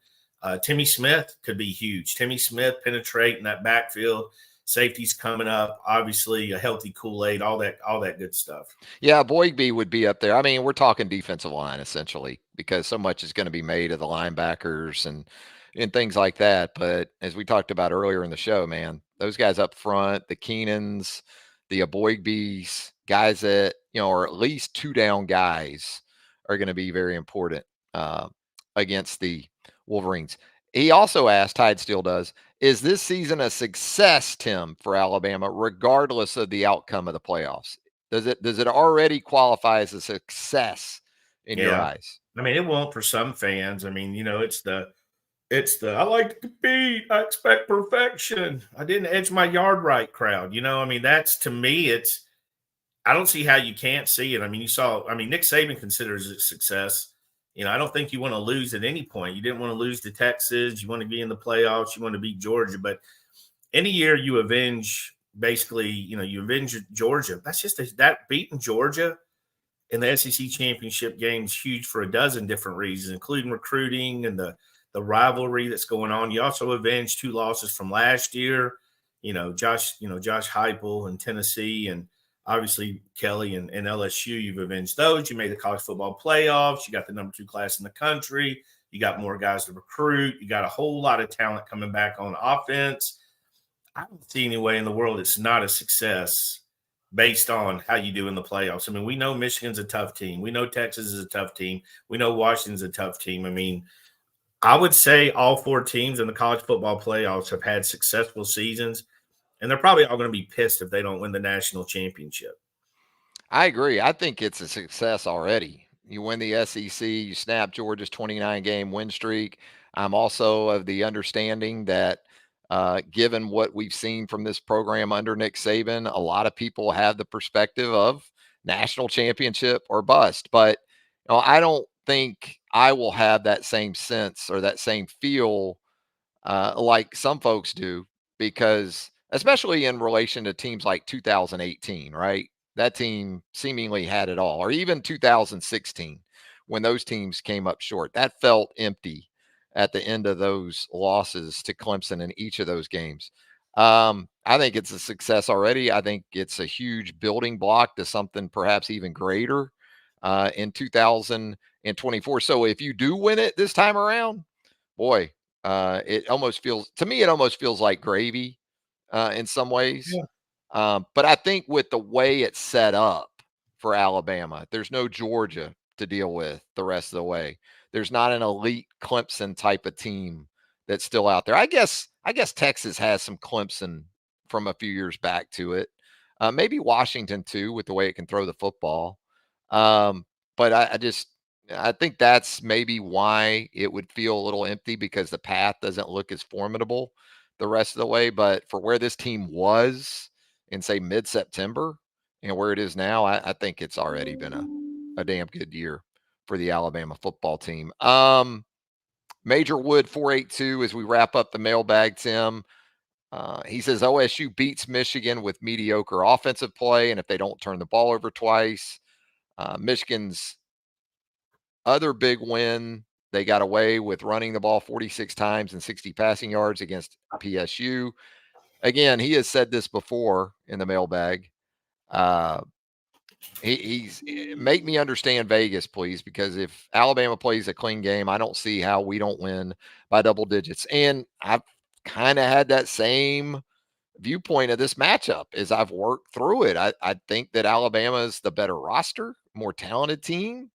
Timmy Smith could be huge. Timmy Smith penetrating that backfield. Safety's coming up, obviously a healthy Kool-Aid, all that good stuff. Yeah, Boygby would be up there. I mean, we're talking defensive line essentially, because so much is going to be made of the linebackers and things like that. But as we talked about earlier in the show, man, those guys up front, the Keenans, the Boygbys, guys that, are at least 2 down guys, are going to be very important against the Wolverines. He also asked, Tide still does, is this season a success, Tim, for Alabama, regardless of the outcome of the playoffs? Does it already qualify as a success in your eyes? I mean, it won't for some fans. I mean, it's the I like to compete. I expect perfection. I didn't edge my yard right crowd. I mean, that's, to me, I don't see how you can't see it. I mean, Nick Saban considers it a success. I don't think you want to lose at any point. You didn't want to lose to Texas. You want to be in the playoffs. You want to beat Georgia. But any year you avenge, basically, you avenge Georgia. That's just that beating Georgia in the SEC championship game is huge for a dozen different reasons, including recruiting and the rivalry that's going on. You also avenge 2 losses from last year. Josh Heupel in Tennessee, and obviously Kelly and LSU. You've avenged those. You made the college football playoffs. You got the number 2 class in the country. You got more guys to recruit. You got a whole lot of talent coming back on offense. I don't see any way in the world it's not a success based on how you do in the playoffs. I mean, we know Michigan's a tough team. We know Texas is a tough team. We know Washington's a tough team. I mean, I would say all 4 teams in the college football playoffs have had successful seasons, and they're probably all going to be pissed if they don't win the national championship. I agree. I think it's a success already. You win the SEC, you snap Georgia's 29-game win streak. I'm also of the understanding that given what we've seen from this program under Nick Saban, a lot of people have the perspective of national championship or bust. But I don't think I will have that same sense or that same feel like some folks do, because especially in relation to teams like 2018, right? That team seemingly had it all, or even 2016 when those teams came up short. That felt empty at the end of those losses to Clemson in each of those games. I think it's a success already. I think it's a huge building block to something perhaps even greater in 2024. So if you do win it this time around, boy, it almost feels like gravy in some ways. Yeah. But I think with the way it's set up for Alabama, there's no Georgia to deal with the rest of the way. There's not an elite Clemson type of team that's still out there. I guess Texas has some Clemson from a few years back to it. Maybe Washington too, with the way it can throw the football. But I think that's maybe why it would feel a little empty, because the path doesn't look as formidable the rest of the way. But for where this team was in, say, mid-September and where it is now, I think it's already been a damn good year for the Alabama football team. Major Wood 482, as we wrap up the mailbag, Tim, he says OSU beats Michigan with mediocre offensive play, and if they don't turn the ball over twice. Michigan's other big win, they got away with running the ball 46 times and 60 passing yards against PSU. Again, he has said this before in the mailbag. He's make me understand Vegas, please, because if Alabama plays a clean game, I don't see how we don't win by double digits. And I've kind of had that same viewpoint of this matchup as I've worked through it. I think that Alabama is the better roster, more talented team.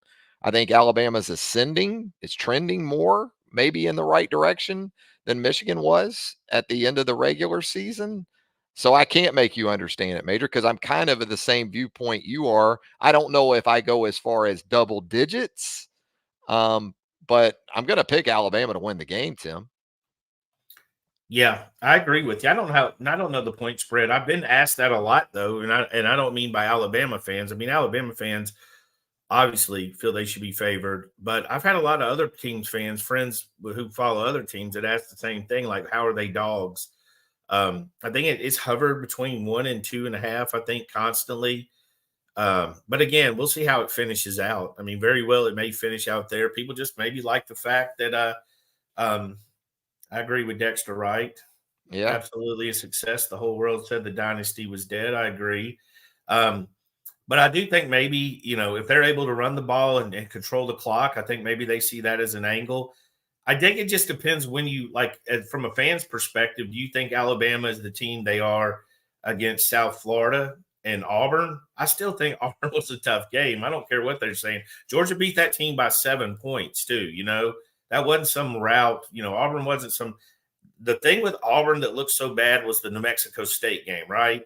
I think Alabama's ascending, it's trending more, maybe in the right direction than Michigan was at the end of the regular season. So I can't make you understand it, Major, because I'm kind of at the same viewpoint you are. I don't know if I go as far as double digits, but I'm going to pick Alabama to win the game, Tim. Yeah, I agree with you. I don't know the point spread. I've been asked that a lot though, and I don't mean by Alabama fans. I mean Alabama fans obviously feel they should be favored, but I've had a lot of other teams friends who follow other teams that ask the same thing, like how are they dogs? I think it's hovered between 1 and 2.5. I think constantly. But again, we'll see how it finishes out. I mean, very well it may finish out there. People just maybe like the fact that I agree with Dexter Wright. Yeah. Absolutely a success. The whole world said the dynasty was dead. I agree. But I do think maybe, if they're able to run the ball and control the clock, I think maybe they see that as an angle. I think it just depends when you from a fan's perspective, do you think Alabama is the team they are against South Florida and Auburn? I still think Auburn was a tough game. I don't care what they're saying. Georgia beat that team by 7 points too. That wasn't some route. Auburn wasn't some. The thing with Auburn that looked so bad was the New Mexico State game, right?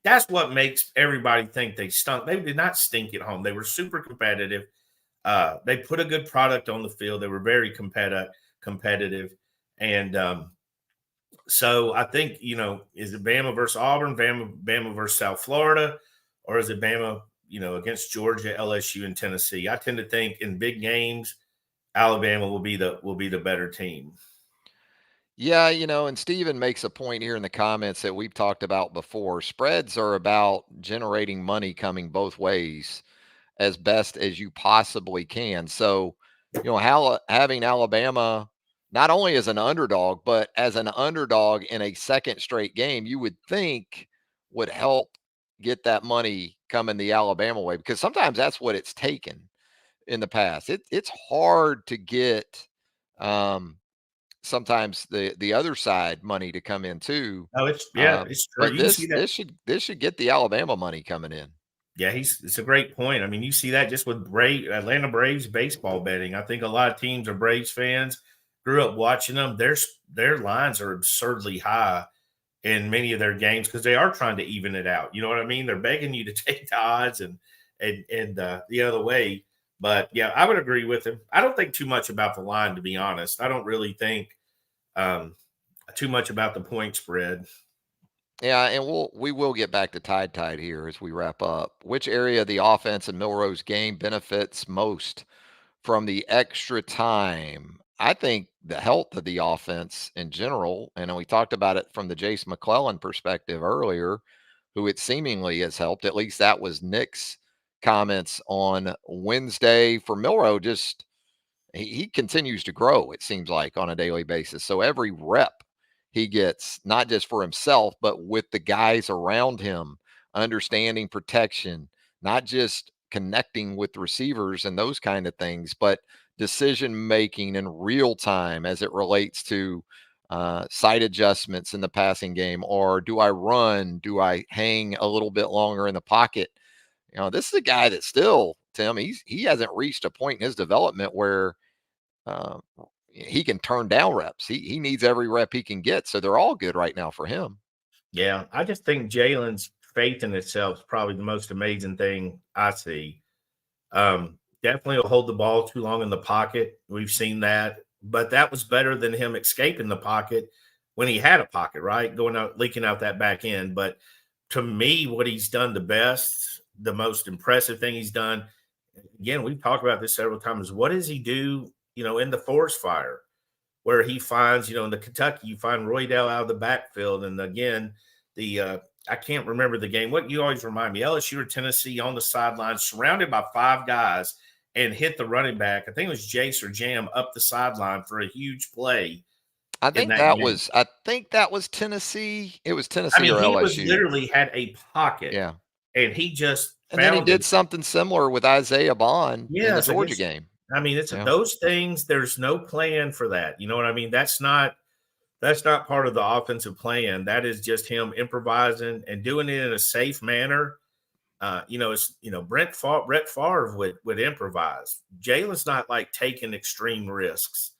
That's what makes everybody think they stunk. They did not stink at home. They were super competitive. They put a good product on the field. They were very competitive. And so I think, is it Bama versus Auburn, Bama versus South Florida, or is it Bama, against Georgia, LSU, and Tennessee? I tend to think in big games, Alabama will be the better team. Yeah, and Steven makes a point here in the comments that we've talked about before. Spreads are about generating money coming both ways as best as you possibly can. So, having Alabama not only as an underdog, but as an underdog in a second straight game, you would think would help get that money coming the Alabama way, because sometimes that's what it's taken in the past. It's hard to get sometimes the other side money to come in too. Oh, it's true. But You can see that. this should get the Alabama money coming in. Yeah, it's a great point. I mean, you see that just with Atlanta Braves baseball betting. I think a lot of teams are Braves fans, grew up watching them. Their lines are absurdly high in many of their games because they are trying to even it out. You know what I mean? They're begging you to take the odds and the other way. But yeah, I would agree with him. I don't think too much about the line, to be honest. I don't really think too much about the point spread. Yeah, and we will get back to Tide here as we wrap up. Which area of the offense in Milroe's game benefits most from the extra time? I think the health of the offense in general, and we talked about it from the Jace McClellan perspective earlier, who it seemingly has helped. At least that was Nick's comments on Wednesday. For Milroe, just he continues to grow, it seems like, on a daily basis. So every rep he gets, not just for himself, but with the guys around him, understanding protection, not just connecting with receivers and those kind of things, but decision making in real time as it relates to side adjustments in the passing game, or do I run? Do I hang a little bit longer in the pocket? This is a guy that still, Tim, he hasn't reached a point in his development where he can turn down reps. He needs every rep he can get. So they're all good right now for him. Yeah, I just think Jalen's faith in itself is probably the most amazing thing I see. Definitely will hold the ball too long in the pocket. We've seen that, but that was better than him escaping the pocket when he had a pocket, right? Going out, leaking out that back end. But to me, what he's done the best, the most impressive thing he's done, again, we've talked about this several times. What does he do, in the forest fire where he finds, in the Kentucky, you find Roydell out of the backfield. And again, I can't remember the game. What you always remind me, LSU or Tennessee on the sideline, surrounded by 5 guys, and hit the running back. I think it was Jace or Jam up the sideline for a huge play. I think that was Tennessee. It was Tennessee or LSU. He was literally had a pocket. Yeah. And he just then he did something similar with Isaiah Bond in the Georgia game. I mean, it's those things. There's no plan for that. You know what I mean? That's not part of the offensive plan. That is just him improvising and doing it in a safe manner. Brett Favre would improvise. Jalen's not like taking extreme risks.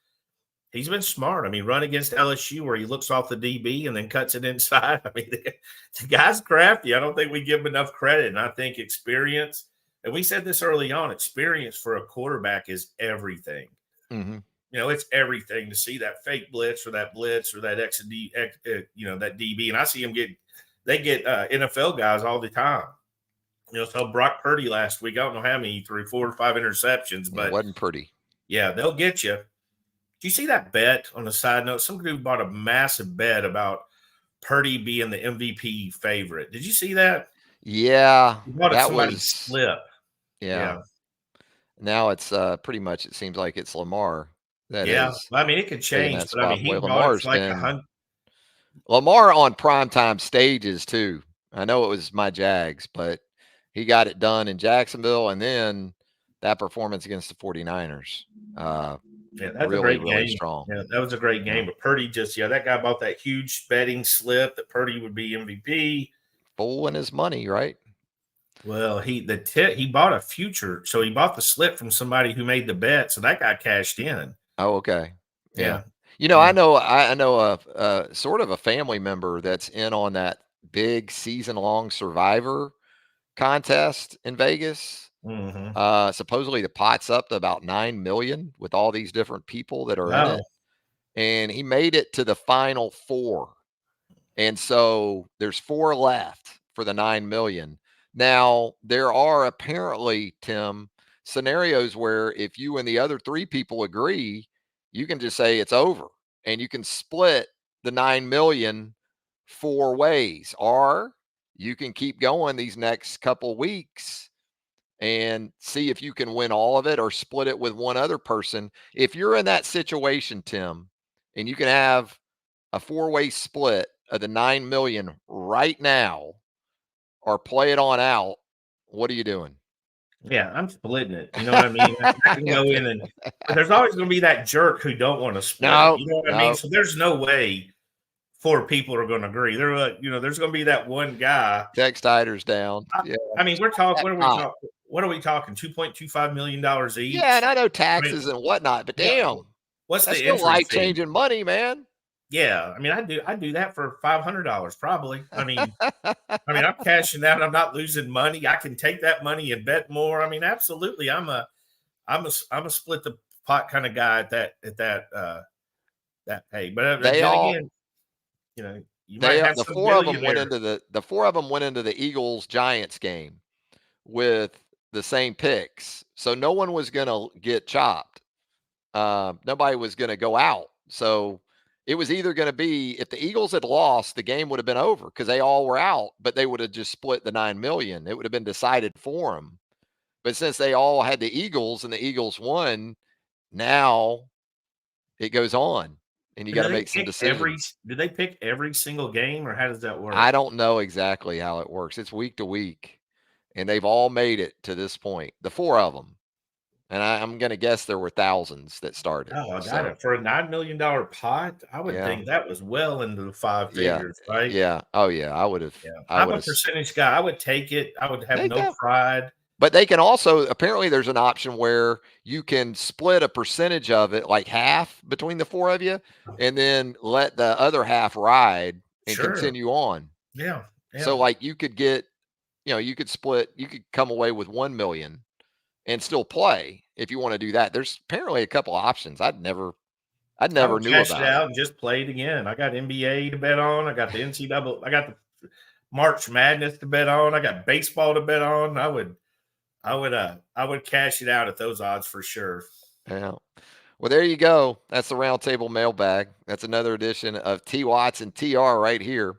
He's been smart. I mean, run against LSU where he looks off the DB and then cuts it inside. I mean, the guy's crafty. I don't think we give him enough credit. And I think experience, and we said this early on, experience for a quarterback is everything. Mm-hmm. It's everything to see that fake blitz or that XD, that DB. And I see them they get NFL guys all the time. So Brock Purdy last week, I don't know how many he threw, 4 or 5 interceptions, but it wasn't pretty. Yeah, they'll get you. Do you see that bet on a side note? Some dude bought a massive bet about Purdy being the MVP favorite. Did you see that? Yeah, that was slip. Yeah. Now it's pretty much. It seems like it's Lamar. I mean, it could change, but I mean, he Lamar's like been Lamar on primetime stages too. I know it was my Jags, but he got it done in Jacksonville, and then that performance against the 49ers. That's a great game. Strong. Yeah, that was a great game. But Purdy that guy bought that huge betting slip that Purdy would be MVP. Fooling his money, right? Well, he bought a future, so he bought the slip from somebody who made the bet, so that guy cashed in. Oh, okay. Yeah. I know a sort of a family member that's in on that big season-long Survivor contest in Vegas. Mm-hmm. Supposedly the pot's up to about 9 million with all these different people that are in it. And he made it to the final 4. And so there's 4 left for the 9 million. Now, there are apparently, Tim, scenarios where if you and the other 3 people agree, you can just say it's over and you can split the 9 million 4 ways, or you can keep going these next couple weeks and see if you can win all of it or split it with one other person. If you're in that situation, Tim, and you can have a 4-way split of the 9 million right now or play it on out, what are you doing? Yeah, I'm splitting it. You know what I mean? I can go in but there's always going to be that jerk who don't want to split it. You know what I mean? So there's no way 4 people are going to agree. There's going to be that one guy. Text Iders down. I mean, we're talking. What are we talking? $2.25 million each. Yeah, and I know taxes and whatnot, but damn, what's that's the life-changing money, man? Yeah, I mean, I do that for $500 probably. I mean, I'm cashing out. I'm not losing money. I can take that money and bet more. I mean, absolutely. I'm a split the pot kind of guy at that pay. But again, you might have the 4 of them went into the 4 of them went into the Eagles Giants game with the same picks, so no one was going to get chopped. Nobody was going to go out. So it was either going to be, if the Eagles had lost, the game would have been over because they all were out, but they would have just split the 9 million. It would have been decided for them. But since they all had the Eagles and the Eagles won, now it goes on and you got to make some decisions. Do they pick every single game, or how does that work? I don't know exactly how it works. It's week to week, and they've all made it to this point, the 4 of them. And I'm going to guess there were thousands that started. Oh, I got it. For a $9 million pot, I would think that was well into the 5 figures, right? Yeah. Oh, yeah. I would have. Yeah. I'm a percentage guy. I would take it. I would have no pride. But they can also, apparently there's an option where you can split a percentage of it, like half between the 4 of you, and then let the other half ride and continue on. Yeah. So like you could get, you could split, you could come away with 1 million and still play if you want to do that. There's apparently a couple of options. I never knew about it out and just play it again. I got NBA to bet on. I got the NCAA. I got the March Madness to bet on. I got baseball to bet on. I would cash it out at those odds for sure. Yeah. Well, there you go. That's the Roundtable Mailbag. That's another edition of T Watts and TR right here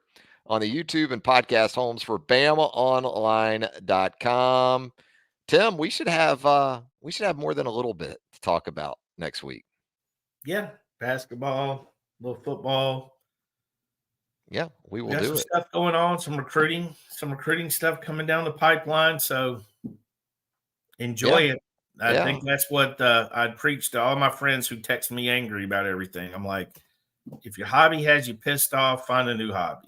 on the YouTube and podcast homes for BamaOnline.com. Tim, we should have more than a little bit to talk about next week. Yeah, basketball, a little football. Yeah, we will do some stuff going on, some recruiting stuff coming down the pipeline. So enjoy it. I think that's what I'd preach to all my friends who text me angry about everything. I'm like, if your hobby has you pissed off, find a new hobby.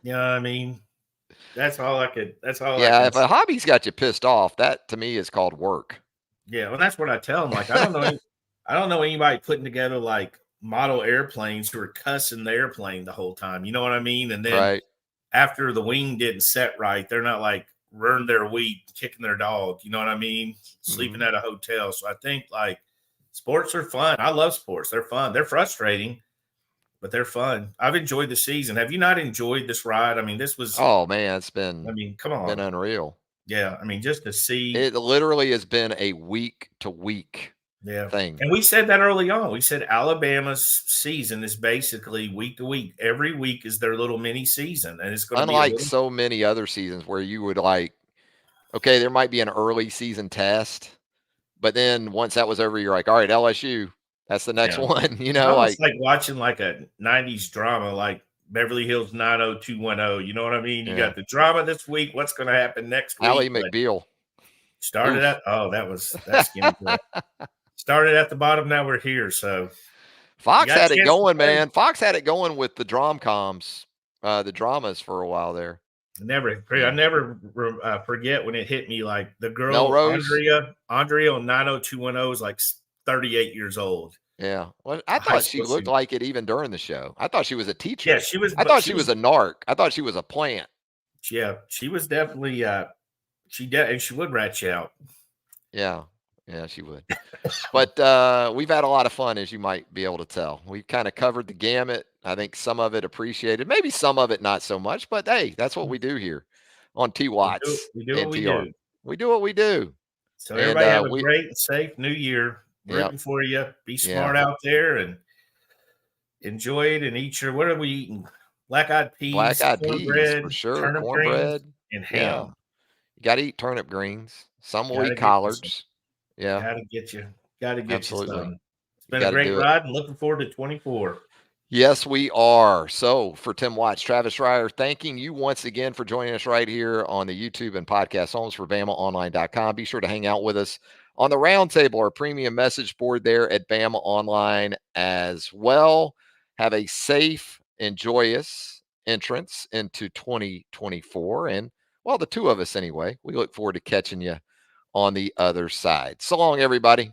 You know what I mean? That's all I could. That's all I Yeah, can. if a hobby's got you pissed off, that to me is called work. Yeah, well, that's what I tell them. Like, I don't know anybody putting together like model airplanes who are cussing the airplane the whole time. You know what I mean? And then Right. after the wing didn't set right, they're not like ruined their week, kicking their dog. You know what I mean? Sleeping at a hotel. So I think like sports are fun. I love sports. They're fun. They're frustrating, but they're fun. I've enjoyed the season. Have you not enjoyed this ride? I mean, this was. Oh man, it's been. I mean, come been on. unreal. Yeah, I mean, just to see. It literally has been a week to week thing. And we said that early on. We said Alabama's season is basically week to week. Every week is their little mini season, and it's going to be unlike so many other seasons where you would like, okay, there might be an early season test, but then once that was over, you're like, all right, LSU, that's the next one. You know, like watching like a '90s drama, like Beverly Hills 90210. You know what I mean? You got the drama this week. What's going to happen next week? Ally McBeal started at. Oh, that's skinny. Started at the bottom. Now we're here. So Fox had it going, man. Fox had it going with the drom-coms, the dramas for a while there. I never forget when it hit me. Like the girl Andrea on 90210 is like 38 years old. Yeah, well, I thought she looked like it even during the show. I thought she was a teacher. Yeah, she was. I thought she was a narc. I thought she was a plant. Yeah, she was definitely. And she would rat you out. Yeah, she would. But we've had a lot of fun, as you might be able to tell. We've kind of covered the gamut. I think some of it appreciated, maybe some of it not so much. But hey, that's what we do here on T Watts. We do what we do. We do what we do. So everybody have a great and safe New Year. Rooting for you. Be smart out there and enjoy it and eat your. What are we eating? Black-eyed peas, for sure. Cornbread and ham. Yeah. You got to eat turnip greens. Some will eat collards. Yeah, gotta get you. Absolutely. You some. It's been a great ride and looking forward to 24. Yes, we are. So for Tim Watts, Travis Reier, thanking you once again for joining us right here on the YouTube and podcast homes for BamaOnline.com. Be sure to hang out with us on the Roundtable, our premium message board there at Bama Online as well. Have a safe and joyous entrance into 2024. And, well, the two of us anyway, we look forward to catching you on the other side. So long, everybody.